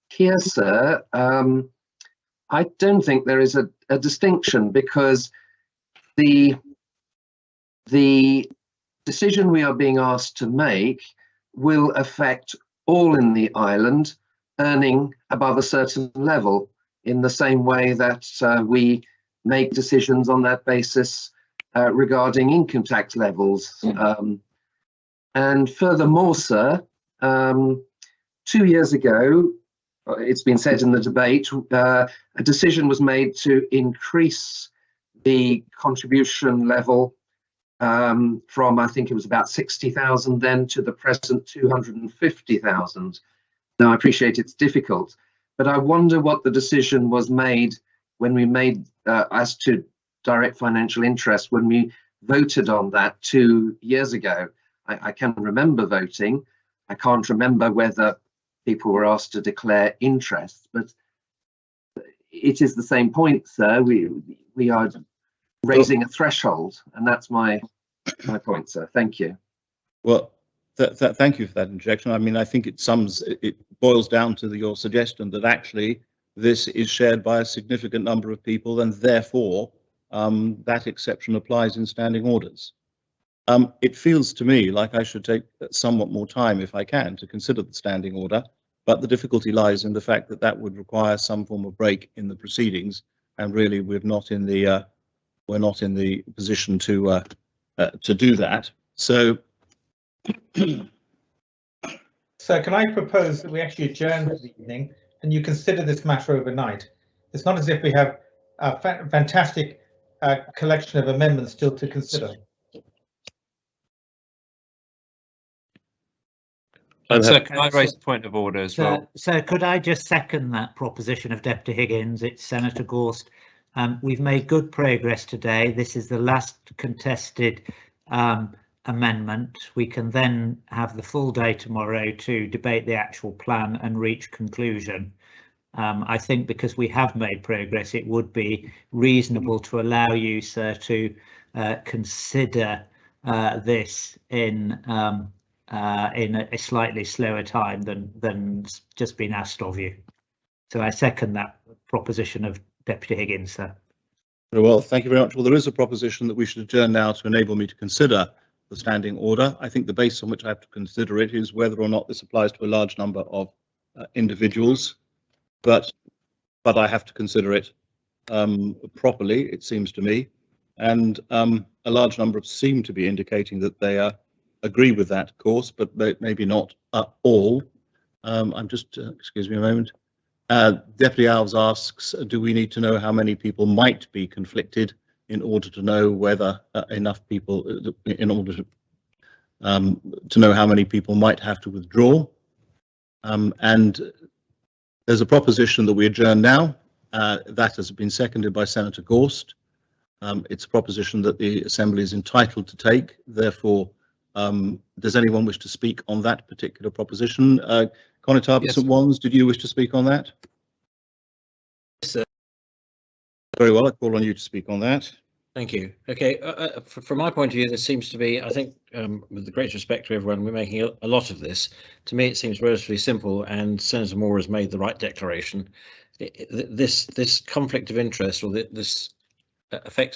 Here, sir, I don't think there is a distinction, because the decision we are being asked to make will affect all in the island earning above a certain level, in the same way that we make decisions on that basis regarding income tax levels. And furthermore, sir, 2 years ago, it's been said in the debate, a decision was made to increase the contribution level from, I think it was about 60,000 then, to the present 250,000. Now, I appreciate it's difficult, but I wonder what the decision was made when we made as to direct financial interest, when we voted on that 2 years ago. I can remember voting. I can't remember whether people were asked to declare interest, but it is the same point, sir. We are raising a threshold, and that's my point, sir. Thank you. Well, thank you for that interjection. I mean, I think it boils down to your suggestion that actually this is shared by a significant number of people, and therefore that exception applies in standing orders. It feels to me like I should take somewhat more time, if I can, to consider the standing order, but the difficulty lies in the fact that that would require some form of break in the proceedings, and really we're not in the position to do that. So, so can I propose that we actually adjourn for the evening and you consider this matter overnight? It's not as if we have a fantastic collection of amendments still to consider. Sir, can I raise a point of order as well? So could I just second that proposition of Deputy Higgins? It's Senator Gorst. We've made good progress today. This is the last contested amendment. We can then have the full day tomorrow to debate the actual plan and reach conclusion. I think because we have made progress, it would be reasonable to allow you, sir, to consider this in a slightly slower time than just been asked of you. So I second that proposition of Deputy Higgins, sir. Very well, thank you very much. Well, there is a proposition that we should adjourn now to enable me to consider the standing order. I think the base on which I have to consider it is whether or not this applies to a large number of individuals, but I have to consider it properly, it seems to me, and a large number seem to be indicating that they agree with that course, but maybe not all. I'm just, excuse me a moment. Deputy Alves asks, do we need to know how many people might be conflicted in order to know whether enough people, in order to know how many people might have to withdraw? And there's a proposition that we adjourn now. That has been seconded by Senator Gorst. It's a proposition that the Assembly is entitled to take. Therefore, does anyone wish to speak on that particular proposition? Conataba St. Wands, did you wish to speak on that? Yes, sir. Very well, I call on you to speak on that. Thank you. Okay, from my point of view, there seems to be, I think, with the greatest respect to everyone, we're making a lot of this. To me, it seems relatively simple, and Senator Moore has made the right declaration. This conflict of interest, or this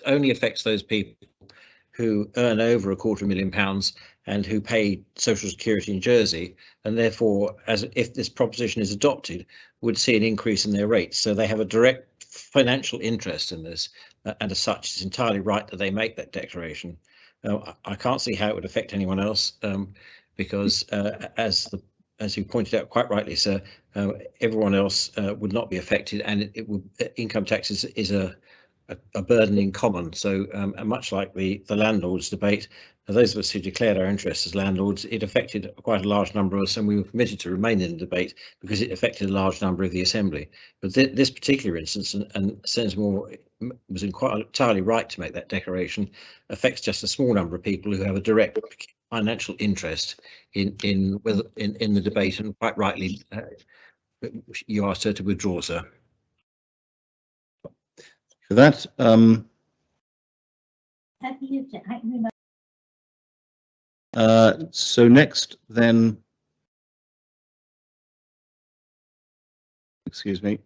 only affects those people who earn over £250,000 and who pay Social Security in Jersey, and therefore, as if this proposition is adopted, would see an increase in their rates. So they have a direct financial interest in this, and as such, it's entirely right that they make that declaration. I can't see how it would affect anyone else, because as you pointed out quite rightly, sir, everyone else would not be affected, and income tax is a a burden in common. So and much like the landlords debate, those of us who declared our interests as landlords, it affected quite a large number of us, and we were permitted to remain in the debate because it affected a large number of the Assembly. But this particular instance, and Senator Moore was entirely right to make that declaration, affects just a small number of people who have a direct financial interest in the debate, and quite rightly you asked her to withdraw, sir. For that, so next then, excuse me.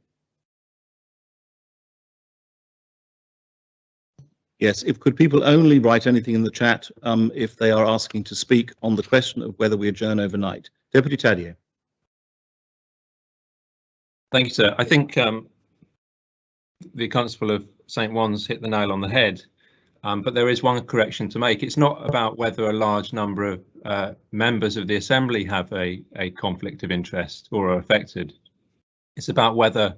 Yes, could people only write anything in the chat if they are asking to speak on the question of whether we adjourn overnight? Deputy Tadier. Thank you, sir. I think the Constable of St. Wan's hit the nail on the head, but there is one correction to make. It's not about whether a large number of members of the Assembly have a conflict of interest or are affected. It's about whether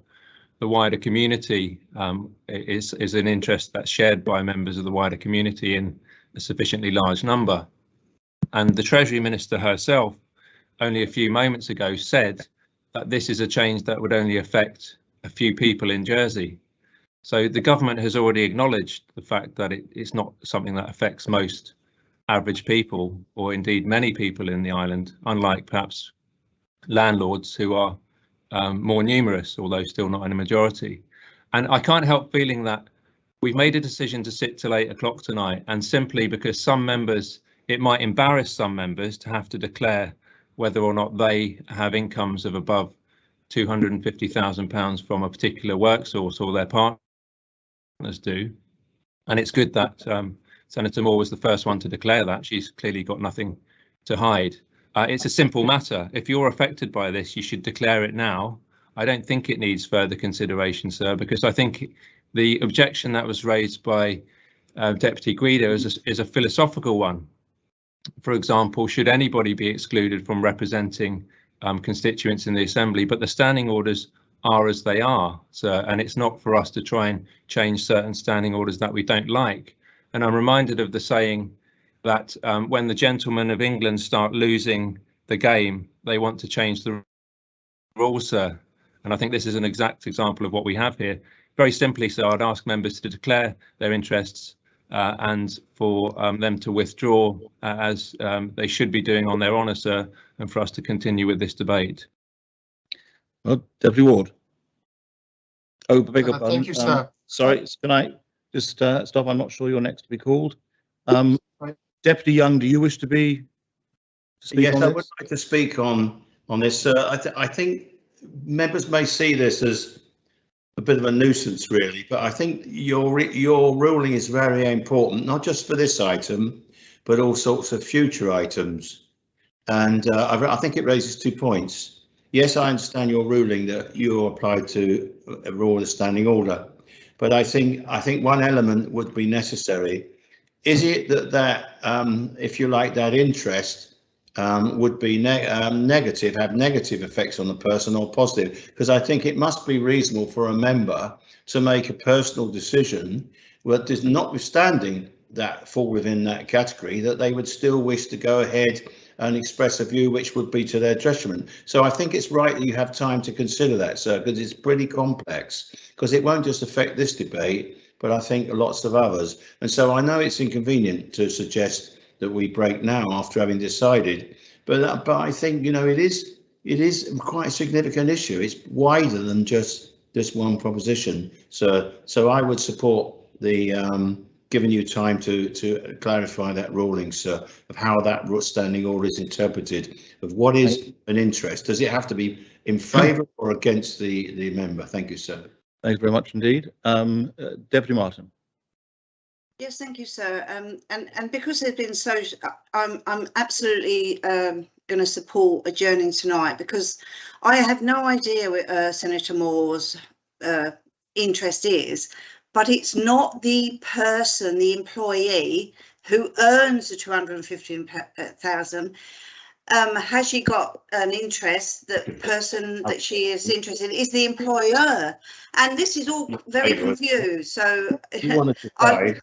the wider community is an interest that's shared by members of the wider community in a sufficiently large number. And the Treasury Minister herself, only a few moments ago, said that this is a change that would only affect a few people in Jersey. So the government has already acknowledged the fact that it's not something that affects most average people, or indeed many people in the island, unlike perhaps landlords who are more numerous, although still not in a majority. And I can't help feeling that we've made a decision to sit till 8 o'clock tonight, and simply because some members, it might embarrass some members to have to declare whether or not they have incomes of above £250,000 from a particular work source, or their partners do. And it's good that Senator Moore was the first one to declare that. She's clearly got nothing to hide. It's a simple matter. If you're affected by this, you should declare it now. I don't think it needs further consideration, sir, because I think the objection that was raised by Deputy Guido is a philosophical one. For example, should anybody be excluded from representing constituents in the Assembly? But the standing orders are as they are, sir, and it's not for us to try and change certain standing orders that we don't like. And I'm reminded of the saying that when the gentlemen of England start losing the game, they want to change the rules, sir. And I think this is an exact example of what we have here. Very simply, sir, I'd ask members to declare their interests and for them to withdraw as they should be doing on their honour, sir, and for us to continue with this debate. Well, Deputy Ward. Oh, beg your pardon. Thank you, sir. Sorry, can I just stop? I'm not sure you're next to be called. Deputy Young, do you wish to speak yes, on I this? would like to speak on this. I think members may see this as a bit of a nuisance, really, but I think your ruling is very important, not just for this item, but all sorts of future items. And I think it raises 2 points. Yes, I understand your ruling that you applied to a raw standing order, but I think one element would be necessary. Is it that if you like, that interest would be negative, have negative effects on the person, or positive? Because I think it must be reasonable for a member to make a personal decision, but notwithstanding that fall within that category, that they would still wish to go ahead and express a view which would be to their detriment. So I think it's right that you have time to consider that, sir, because it's pretty complex, because it won't just affect this debate, but I think lots of others. And so I know it's inconvenient to suggest that we break now after having decided, but I think, you know, it is quite a significant issue. It's wider than just this one proposition. So I would support the giving you time to clarify that ruling, sir, of how that standing order is interpreted, of what is an interest. Does it have to be in favour or against the member? Thank you, sir. Thanks very much indeed. Deputy Martin. Yes, thank you, sir. And because there's been so, I'm absolutely going to support adjourning tonight, because I have no idea what Senator Moore's interest is, but it's not the person, the employee who earns the 215,000 has she got an interest? That the person that she is interested in is the employer, and this is all very confused. So I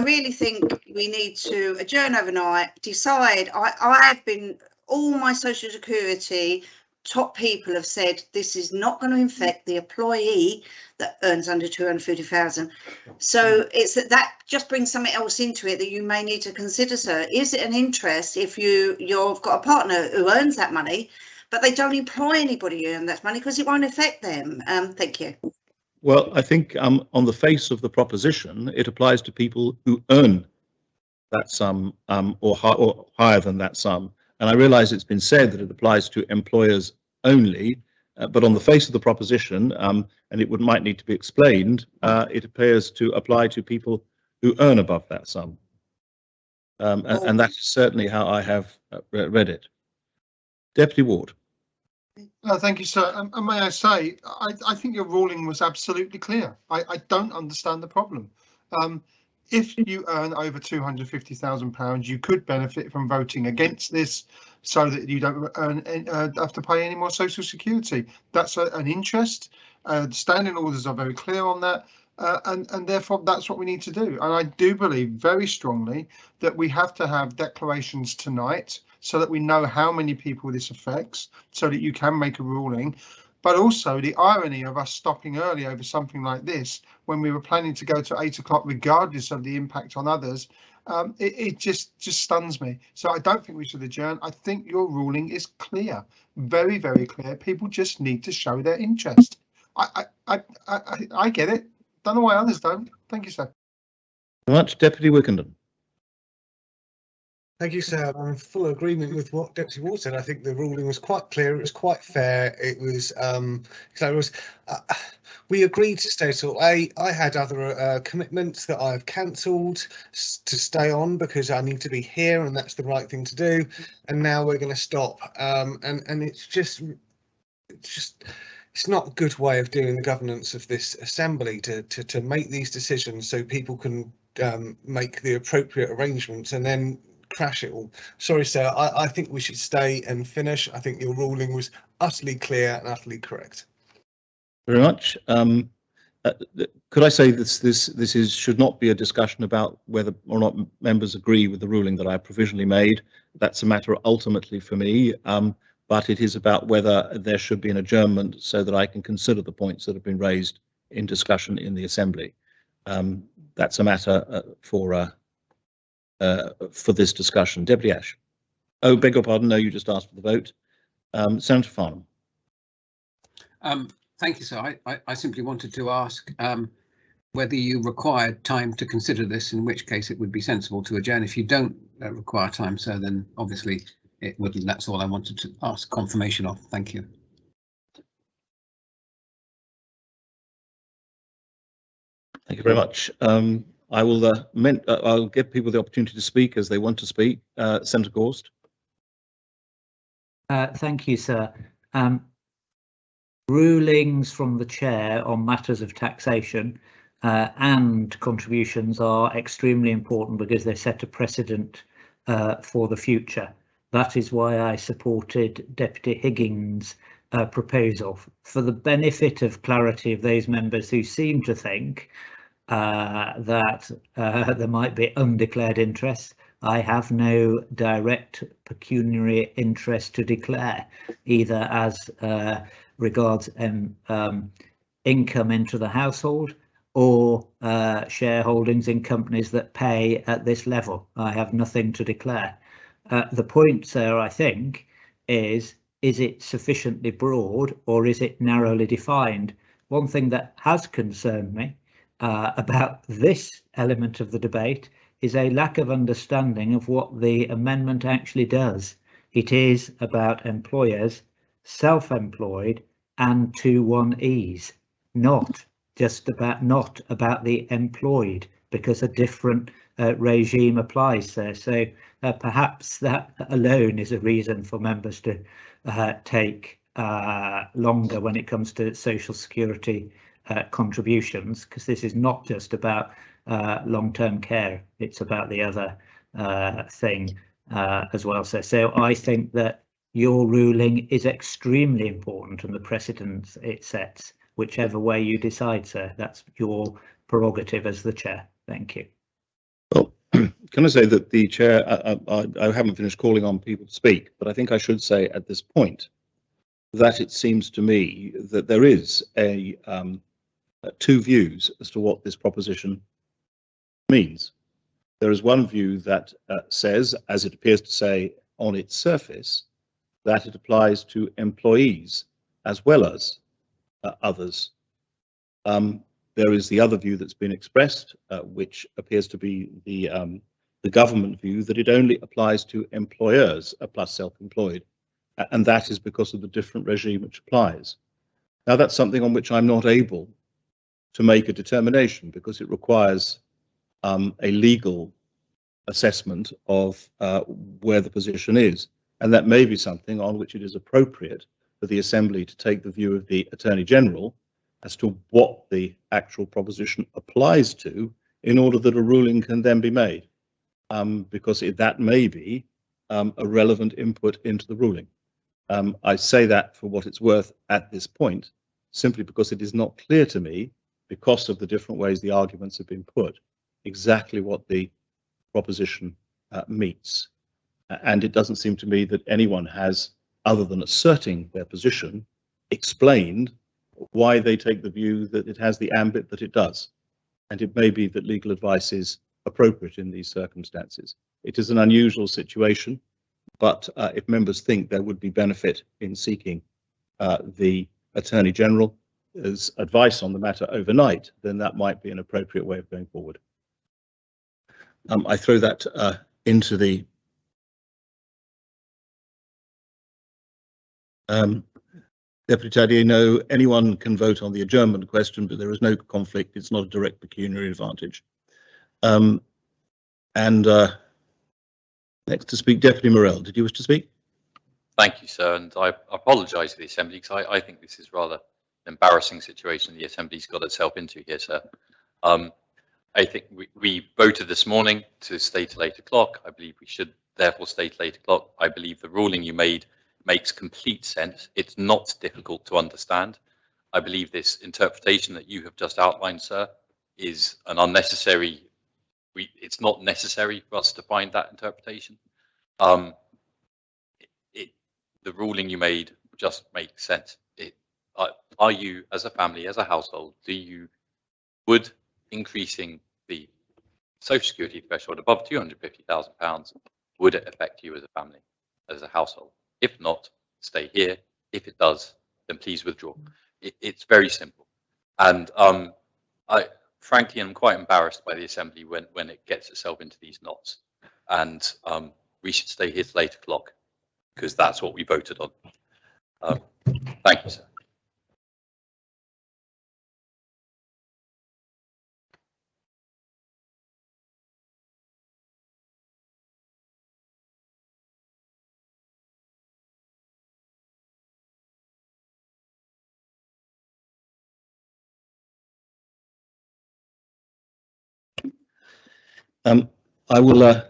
really think we need to adjourn overnight, decide. I have been, all my social security top people have said this is not going to affect the employee that earns under 250,000. So it's that just brings something else into it that you may need to consider, sir. Is it an interest if you've got a partner who earns that money, but they don't employ anybody who earns that money because it won't affect them? Thank you. Well, I think on the face of the proposition, it applies to people who earn that sum or higher than that sum. And I realise it's been said that it applies to employers only, but on the face of the proposition, and it might need to be explained, it appears to apply to people who earn above that sum. And that's certainly how I have read it. Deputy Ward. Thank you, sir. And may I say, I think your ruling was absolutely clear. I don't understand the problem. If you earn over £250,000, you could benefit from voting against this so that you don't have to pay any more social security. That's an interest. The standing orders are very clear on that. And therefore, that's what we need to do. And I do believe very strongly that we have to have declarations tonight so that we know how many people this affects, so that you can make a ruling. But also the irony of us stopping early over something like this when we were planning to go to 8 o'clock, regardless of the impact on others, it just stuns me. So I don't think we should adjourn. I think your ruling is clear, very, very clear. People just need to show their interest. I get it. Don't know why others don't. Thank you, sir. Very much, Deputy Wickenden. Thank you, sir. I'm in full agreement with what Deputy Ward said. I think the ruling was quite clear. It was quite fair. It was we agreed to stay till 8. I had other commitments that I've cancelled to stay on because I need to be here, and that's the right thing to do. And now we're going to stop. And it's not a good way of doing the governance of this assembly to make these decisions so people can make the appropriate arrangements and then crash it all. Sorry, sir. I think we should stay and finish. I think your ruling was utterly clear and utterly correct. Very much. Could I say this should not be a discussion about whether or not members agree with the ruling that I provisionally made. That's a matter ultimately for me, but it is about whether there should be an adjournment so that I can consider the points that have been raised in discussion in the Assembly. That's a matter for this discussion. Deputy Ash. Oh, beg your pardon. No, you just asked for the vote. Senator Farnham. Thank you, sir. I simply wanted to ask whether you required time to consider this, in which case it would be sensible to adjourn. If you don't require time, sir, then obviously it wouldn't. That's all I wanted to ask confirmation of. Thank you. Thank you very much. I will I'll give people the opportunity to speak as they want to speak. Senator Gorst. Thank you, sir. Rulings from the chair on matters of taxation and contributions are extremely important because they set a precedent for the future. That is why I supported Deputy Higgins' proposal. For the benefit of clarity of those members who seem to think that there might be undeclared interests, I have no direct pecuniary interest to declare, either as regards income into the household or shareholdings in companies that pay at this level. I have nothing to declare. The point, sir, I think, is it sufficiently broad or is it narrowly defined? One thing that has concerned me about this element of the debate is a lack of understanding of what the amendment actually does. It is about employers, self-employed and 2(1)Es, not about the employed, because a different regime applies there. So perhaps that alone is a reason for members to take longer when it comes to social security contributions, because this is not just about long-term care, it's about the other thing. as well, sir. So I think that your ruling is extremely important and the precedent it sets, whichever way you decide, sir. That's your prerogative as the chair. Thank you. Well, can I say that the chair, I haven't finished calling on people to speak, but I think I should say at this point that it seems to me that there is two views as to what this proposition means. There is one view that says, as it appears to say on its surface, that it applies to employees as well as others. There is the other view that's been expressed, which appears to be the government view, that it only applies to employers plus self-employed, and that is because of the different regime which applies. Now, that's something on which I'm not able to make a determination because it requires a legal assessment of where the position is, and that may be something on which it is appropriate for the Assembly to take the view of the Attorney General as to what the actual proposition applies to in order that a ruling can then be made, because that may be a relevant input into the ruling. I say that for what it's worth at this point, simply because it is not clear to me, because of the different ways the arguments have been put, exactly what the proposition meets. And it doesn't seem to me that anyone has, other than asserting their position, explained why they take the view that it has the ambit that it does. And it may be that legal advice is appropriate in these circumstances. It is an unusual situation, but if members think there would be benefit in seeking the Attorney General's advice on the matter overnight, then that might be an appropriate way of going forward. I throw that into the Deputy Taddy. No, anyone can vote on the adjournment question, but there is no conflict. It's not a direct pecuniary advantage. Next to speak, Deputy Morell. Did you wish to speak? Thank you, sir. And I apologise to the Assembly because I think this is rather an embarrassing situation the Assembly's got itself into here, sir. I think we voted this morning to stay till 8 o'clock. I believe we should therefore stay till 8 o'clock. I believe the ruling you made makes complete sense. It's not difficult to understand. I believe this interpretation that you have just outlined, sir, is an unnecessary. It's not necessary for us to find that interpretation. The ruling you made just makes sense. Are you, as a family, as a household, would increasing the Social Security threshold above £250,000, would it affect you as a family, as a household? If not, stay here. If it does, then please withdraw. It's very simple. And I frankly am quite embarrassed by the Assembly when it gets itself into these knots. And we should stay here till 8 o'clock because that's what we voted on. Thank you, sir. I will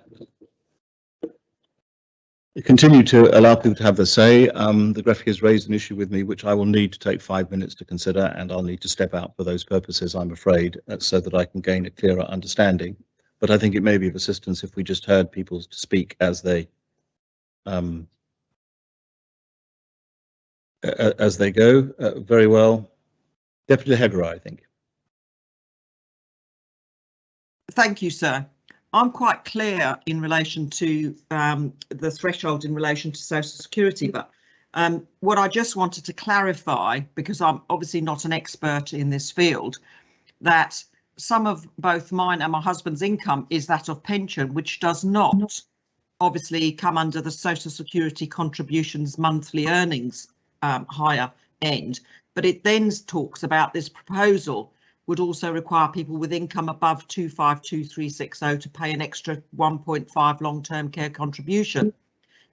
continue to allow people to have their say. The graphic has raised an issue with me, which I will need to take 5 minutes to consider, and I'll need to step out for those purposes, I'm afraid, so that I can gain a clearer understanding. But I think it may be of assistance if we just heard people to speak as they go. Very well. Deputy Hegarty, I think. Thank you, sir. I'm quite clear in relation to the threshold in relation to Social Security, but what I just wanted to clarify, because I'm obviously not an expert in this field, that some of both mine and my husband's income is that of pension, which does not obviously come under the Social Security contributions monthly earnings higher end, but it then talks about this proposal would also require people with income above 252360 to pay an extra 1.5 long-term care contribution.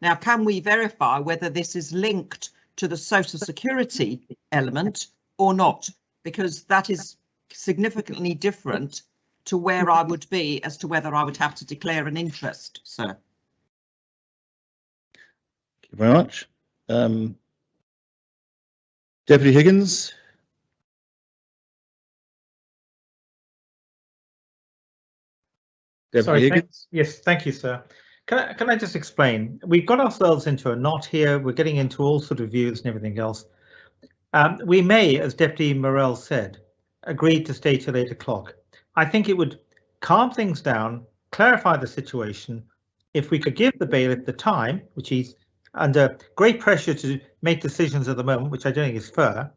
Now, can we verify whether this is linked to the Social Security element or not? Because that is significantly different to where I would be as to whether I would have to declare an interest, sir. Thank you very much. Deputy Higgins. Deputy Higgins. Yes, thank you, sir. Can I just explain? We've got ourselves into a knot here. We're getting into all sort of views and everything else. We may, as Deputy Morell said, agree to stay till 8 o'clock. I think it would calm things down, clarify the situation. If we could give the bailiff the time, which he's under great pressure to make decisions at the moment, which I don't think is fair,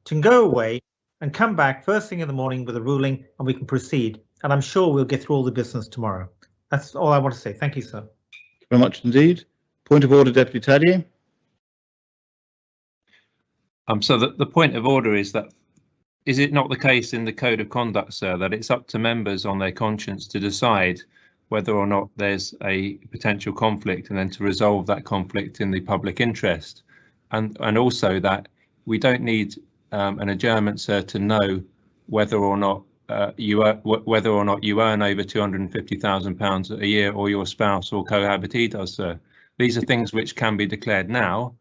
to go away and come back first thing in the morning with a ruling, and we can proceed. And I'm sure we'll get through all the business tomorrow. That's all I want to say. Thank you, sir. Thank you very much indeed. Point of order, Deputy Tadier. So the point of order is that, is it not the case in the Code of Conduct, sir, that it's up to members on their conscience to decide whether or not there's a potential conflict and then to resolve that conflict in the public interest? And also that we don't need an adjournment, sir, to know whether or not you earn over £250,000 a year, or your spouse or cohabitee does, sir. These are things which can be declared now,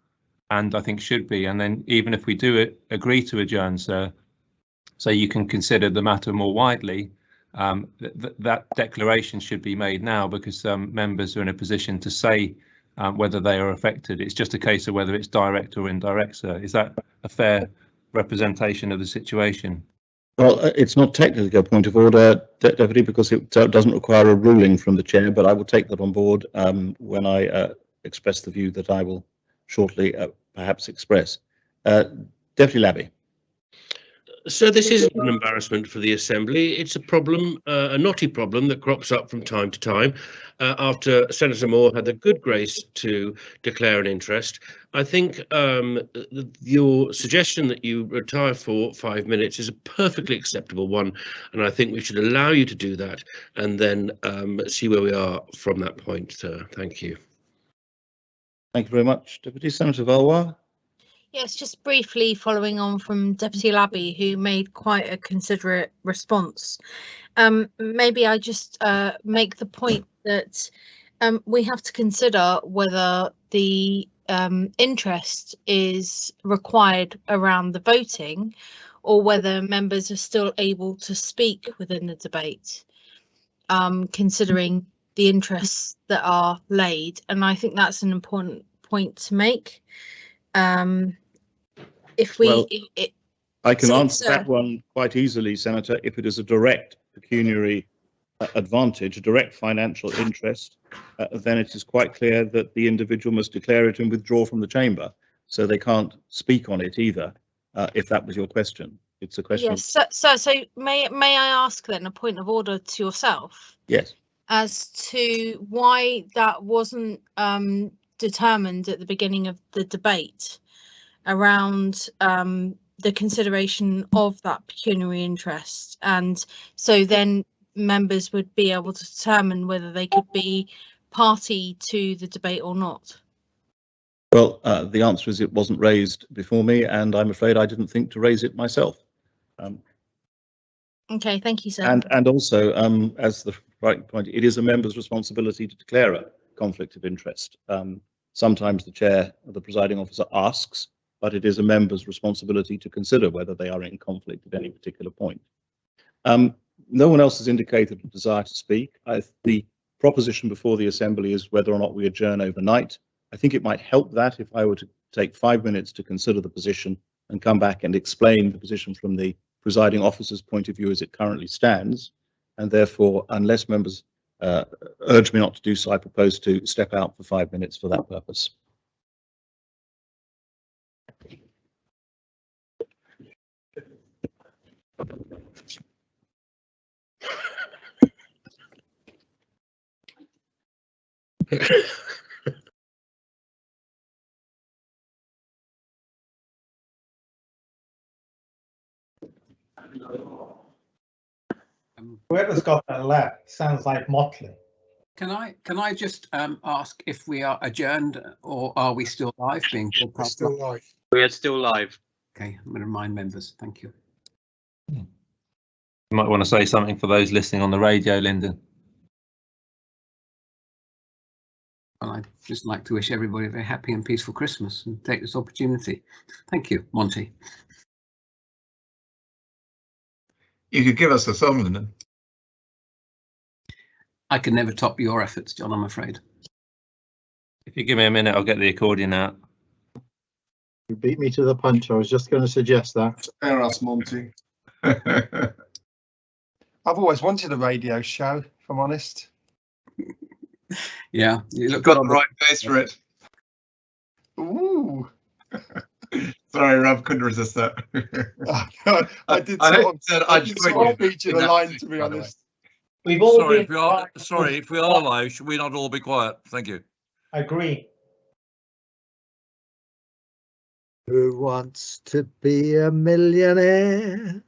and I think should be. And then even if we do agree to adjourn, sir, so you can consider the matter more widely, that declaration should be made now, because members are in a position to say whether they are affected. It's just a case of whether it's direct or indirect, sir. Is that a fair representation of the situation? Well, it's not technically a point of order, Deputy, because it doesn't require a ruling from the chair, but I will take that on board when I express the view that I will shortly perhaps express. Deputy Labby. So this isn't an embarrassment for the Assembly. It's a problem, a knotty problem that crops up from time to time after Senator Moore had the good grace to declare an interest. I think your suggestion that you retire for 5 minutes is a perfectly acceptable one, and I think we should allow you to do that and then see where we are from that point, sir. Thank you. Thank you very much. Deputy Senator Valois. Yes, just briefly following on from Deputy Labby, who made quite a considerate response. Maybe I just make the point that we have to consider whether the interest is required around the voting, or whether members are still able to speak within the debate, considering the interests that are laid. And I think that's an important point to make. If we, well, I can answer that one quite easily, Senator. If it is a direct pecuniary advantage, a direct financial interest, then it is quite clear that the individual must declare it and withdraw from the chamber. So they can't speak on it either, if that was your question. It's a question. Yes, so may I ask then a point of order to yourself? Yes. As to why that wasn't determined at the beginning of the debate around the consideration of that pecuniary interest, and so then members would be able to determine whether they could be party to the debate or not. Well, the answer is it wasn't raised before me, and I'm afraid I didn't think to raise it myself. Okay, thank you, sir. And also, as the right point, it is a member's responsibility to declare a conflict of interest. Sometimes the chair or the presiding officer asks, but it is a member's responsibility to consider whether they are in conflict at any particular point. No one else has indicated a desire to speak. The proposition before the Assembly is whether or not we adjourn overnight. I think it might help that if I were to take 5 minutes to consider the position and come back and explain the position from the presiding officer's point of view as it currently stands. And therefore, unless members urge me not to do so, I propose to step out for 5 minutes for that purpose. Whoever's got that lab sounds like Motley. Can I just ask if we are adjourned, or are we still live? Being broadcast? Still live. We are still live. Okay, I'm going to remind members. Thank you. You might want to say something for those listening on the radio, Lyndon. Well, I'd just like to wish everybody a very happy and peaceful Christmas and take this opportunity. Thank you, Monty. You could give us a song, Lyndon. I can never top your efforts, John, I'm afraid. If you give me a minute, I'll get the accordion out. You beat me to the punch. I was just going to suggest that. Fair us, Monty. I've always wanted a radio show, if I'm honest. Yeah, You've got the right place for it. Ooh. Sorry, Rob, couldn't resist that. I did I feature the line, to be honest. We've all sorry, if we are live, should we not all be quiet? Thank you. Agree. Who wants to be a millionaire?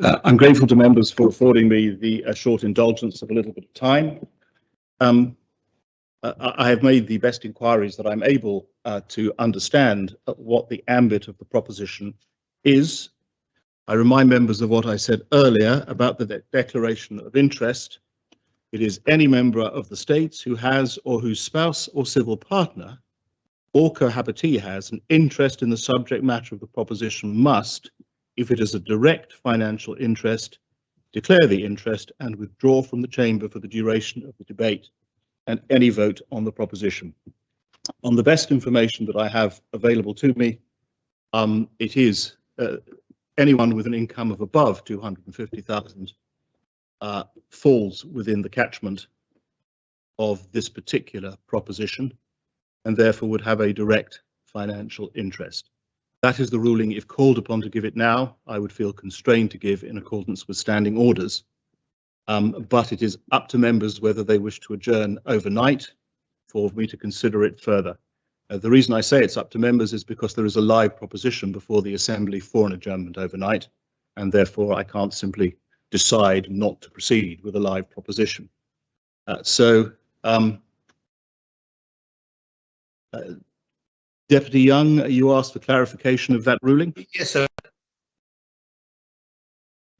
I'm grateful to members for affording me the short indulgence of a little bit of time. I have made the best inquiries that I'm able to understand what the ambit of the proposition is. I remind members of what I said earlier about the declaration of interest. It is any member of the states who has or whose spouse or civil partner or cohabitee has an interest in the subject matter of the proposition must, if it is a direct financial interest, declare the interest and withdraw from the chamber for the duration of the debate and any vote on the proposition. On the best information that I have available to me, it is anyone with an income of above 250,000 falls within the catchment of this particular proposition and therefore would have a direct financial interest. That is the ruling. If called upon to give it now, I would feel constrained to give in accordance with standing orders. But it is up to members whether they wish to adjourn overnight for me to consider it further. The reason I say it's up to members is because there is a live proposition before the Assembly for an adjournment overnight, and therefore I can't simply decide not to proceed with a live proposition. Deputy Young, you asked for clarification of that ruling? Yes, sir.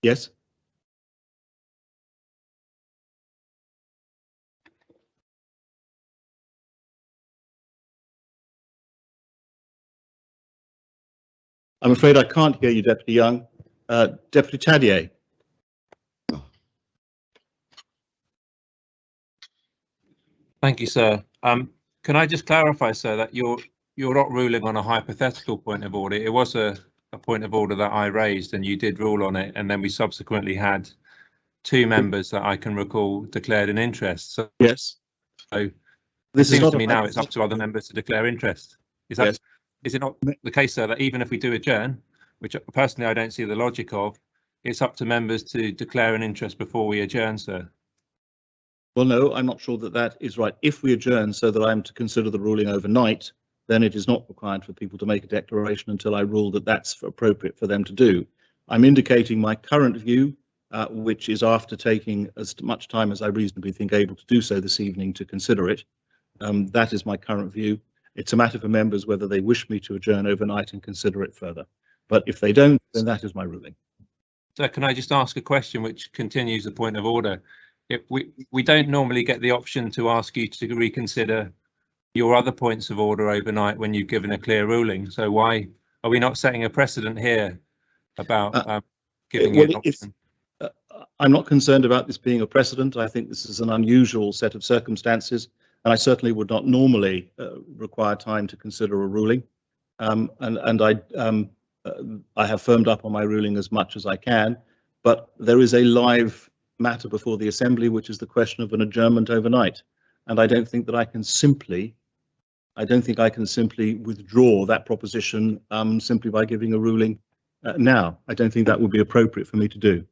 Yes. I'm afraid I can't hear you, Deputy Young. Deputy Tadier. Thank you, sir. Can I just clarify, sir, that you're not ruling on a hypothetical point of order? It was a point of order that I raised, and you did rule on it, and then we subsequently had two members that I can recall declared an interest. So yes. So this seems to me now it's up to other members to declare interest. Is that is it not the case, sir, that even if we do adjourn, which personally I don't see the logic of, it's up to members to declare an interest before we adjourn, sir? Well, no, I'm not sure that that is right. If we adjourn so that I'm to consider the ruling overnight, then it is not required for people to make a declaration until I rule that that's appropriate for them to do. I'm indicating my current view, which is after taking as much time as I reasonably think able to do so this evening to consider it. That is my current view. It's a matter for members whether they wish me to adjourn overnight and consider it further. But if they don't, then that is my ruling. So can I just ask a question which continues the point of order? If we don't normally get the option to ask you to reconsider your other points of order overnight when you've given a clear ruling. So why are we not setting a precedent here about giving you an option? I'm not concerned about this being a precedent. I think this is an unusual set of circumstances, and I certainly would not normally require time to consider a ruling. I have firmed up on my ruling as much as I can, but there is a live matter before the Assembly, which is the question of an adjournment overnight. And I don't think that I can simply withdraw that proposition simply by giving a ruling now. I don't think that would be appropriate for me to do.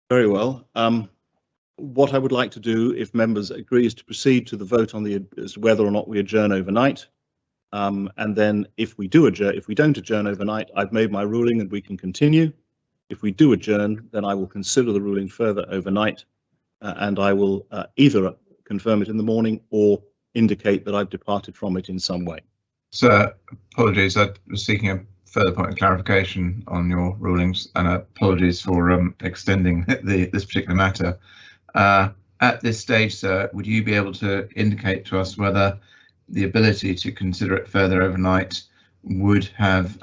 Very well. What I would like to do, if members agree, is to proceed to the vote on whether or not we adjourn overnight. And then if we don't adjourn overnight, I've made my ruling and we can continue. If we do adjourn, then I will consider the ruling further overnight, and I will either confirm it in the morning or indicate that I've departed from it in some way. Sir, apologies. I was seeking a further point of clarification on your rulings, and apologies for extending this particular matter. At this stage, sir, would you be able to indicate to us whether the ability to consider it further overnight would have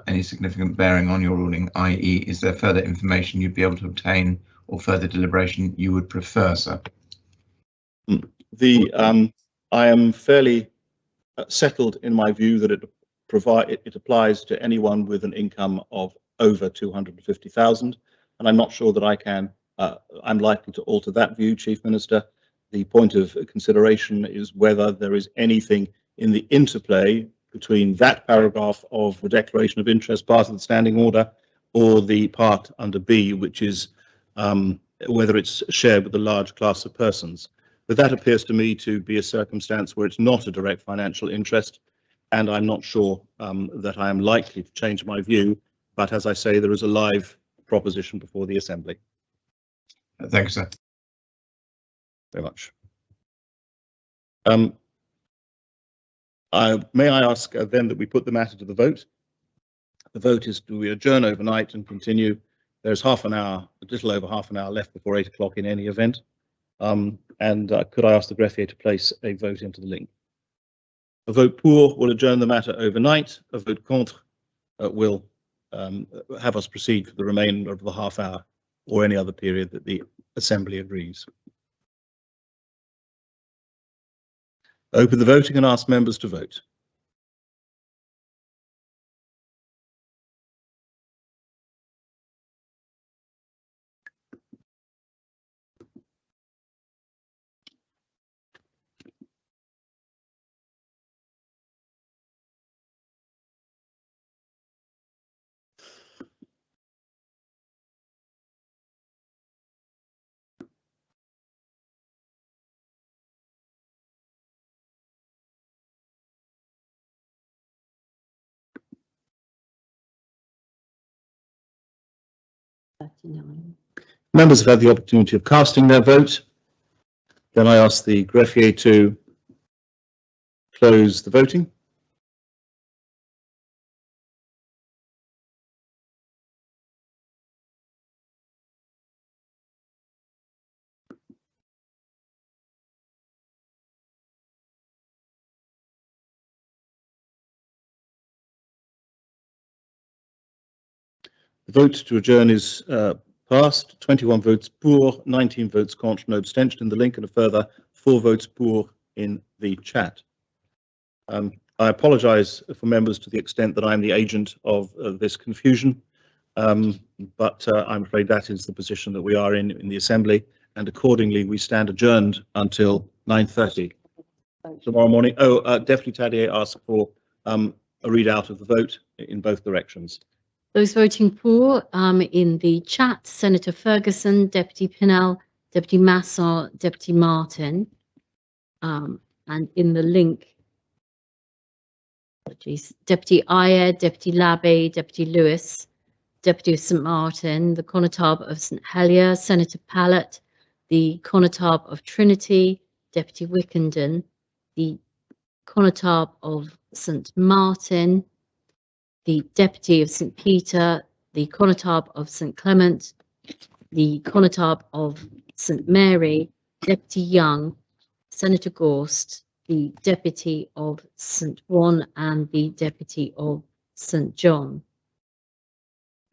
any significant bearing on your ruling, i.e. is there further information you'd be able to obtain or further deliberation you would prefer, sir? I am fairly settled in my view that it applies to anyone with an income of over 250,000, and I'm not sure that I'm likely to alter that view, Chief Minister. The point of consideration is whether there is anything in the interplay between that paragraph of the Declaration of Interest, part of the standing order, or the part under B, which is whether it's shared with a large class of persons. But that appears to me to be a circumstance where it's not a direct financial interest, and I'm not sure that I am likely to change my view But as I say, there is a live proposition before the Assembly. Thank you, sir. Very much. May I ask then that we put the matter to the vote? The vote is, do we adjourn overnight and continue? There's half an hour, a little over half an hour left before 8 o'clock in any event. Could I ask the greffier to place a vote into the link? A vote pour will adjourn the matter overnight. A vote contre will have us proceed for the remainder of the half hour or any other period that the Assembly agrees. Open the voting and ask members to vote. Members have had the opportunity of casting their vote. Then I ask the greffier to close the voting. The vote to adjourn is passed. 21 votes pour, 19 votes contre, no abstention in the link, and a further 4 votes pour in the chat. I apologise for members to the extent that I'm the agent of this confusion, but I'm afraid that is the position that we are in the Assembly, and accordingly we stand adjourned until 9:30 tomorrow morning. Deputy Tadier asked for a readout of the vote in both directions. Those voting for in the chat, Senator Ferguson, Deputy Pinnell, Deputy Masson, Deputy Martin, and in the link, apologies, Deputy Ayer, Deputy Labbe, Deputy Lewis, Deputy of St Martin, the Connétable of St Helier, Senator Pallett, the Connétable of Trinity, Deputy Wickenden, the Connétable of St Martin, the Deputy of St Peter, the Connétable of St Clement, the Connétable of St Mary, Deputy Young, Senator Gorst, the Deputy of St Juan, and the Deputy of St John.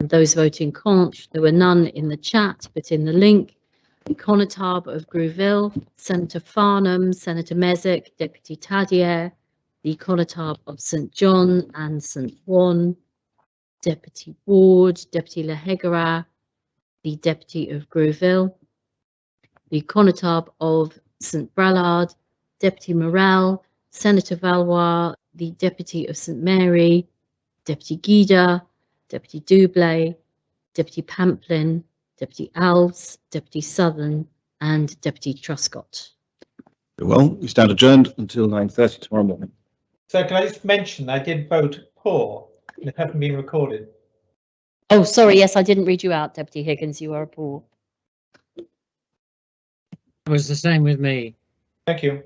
And those voting contre, there were none in the chat, but in the link, the Connétable of Grouville, Senator Farnham, Senator Mezek, Deputy Tadier, the Connétable of St John and St Juan, Deputy Ward, Deputy Lahegara, the Deputy of Grouville, the Connétable of St Brelard, Deputy Morel, Senator Valois, the Deputy of St Mary, Deputy Guida, Deputy Doublé, Deputy Pamplin, Deputy Alves, Deputy Southern, and Deputy Truscott. Well, we stand adjourned until 9:30 tomorrow morning. So can I just mention I did vote pour, and it hasn't been recorded. Oh, sorry, yes, I didn't read you out, Deputy Higgins, you are a poor. It was the same with me. Thank you.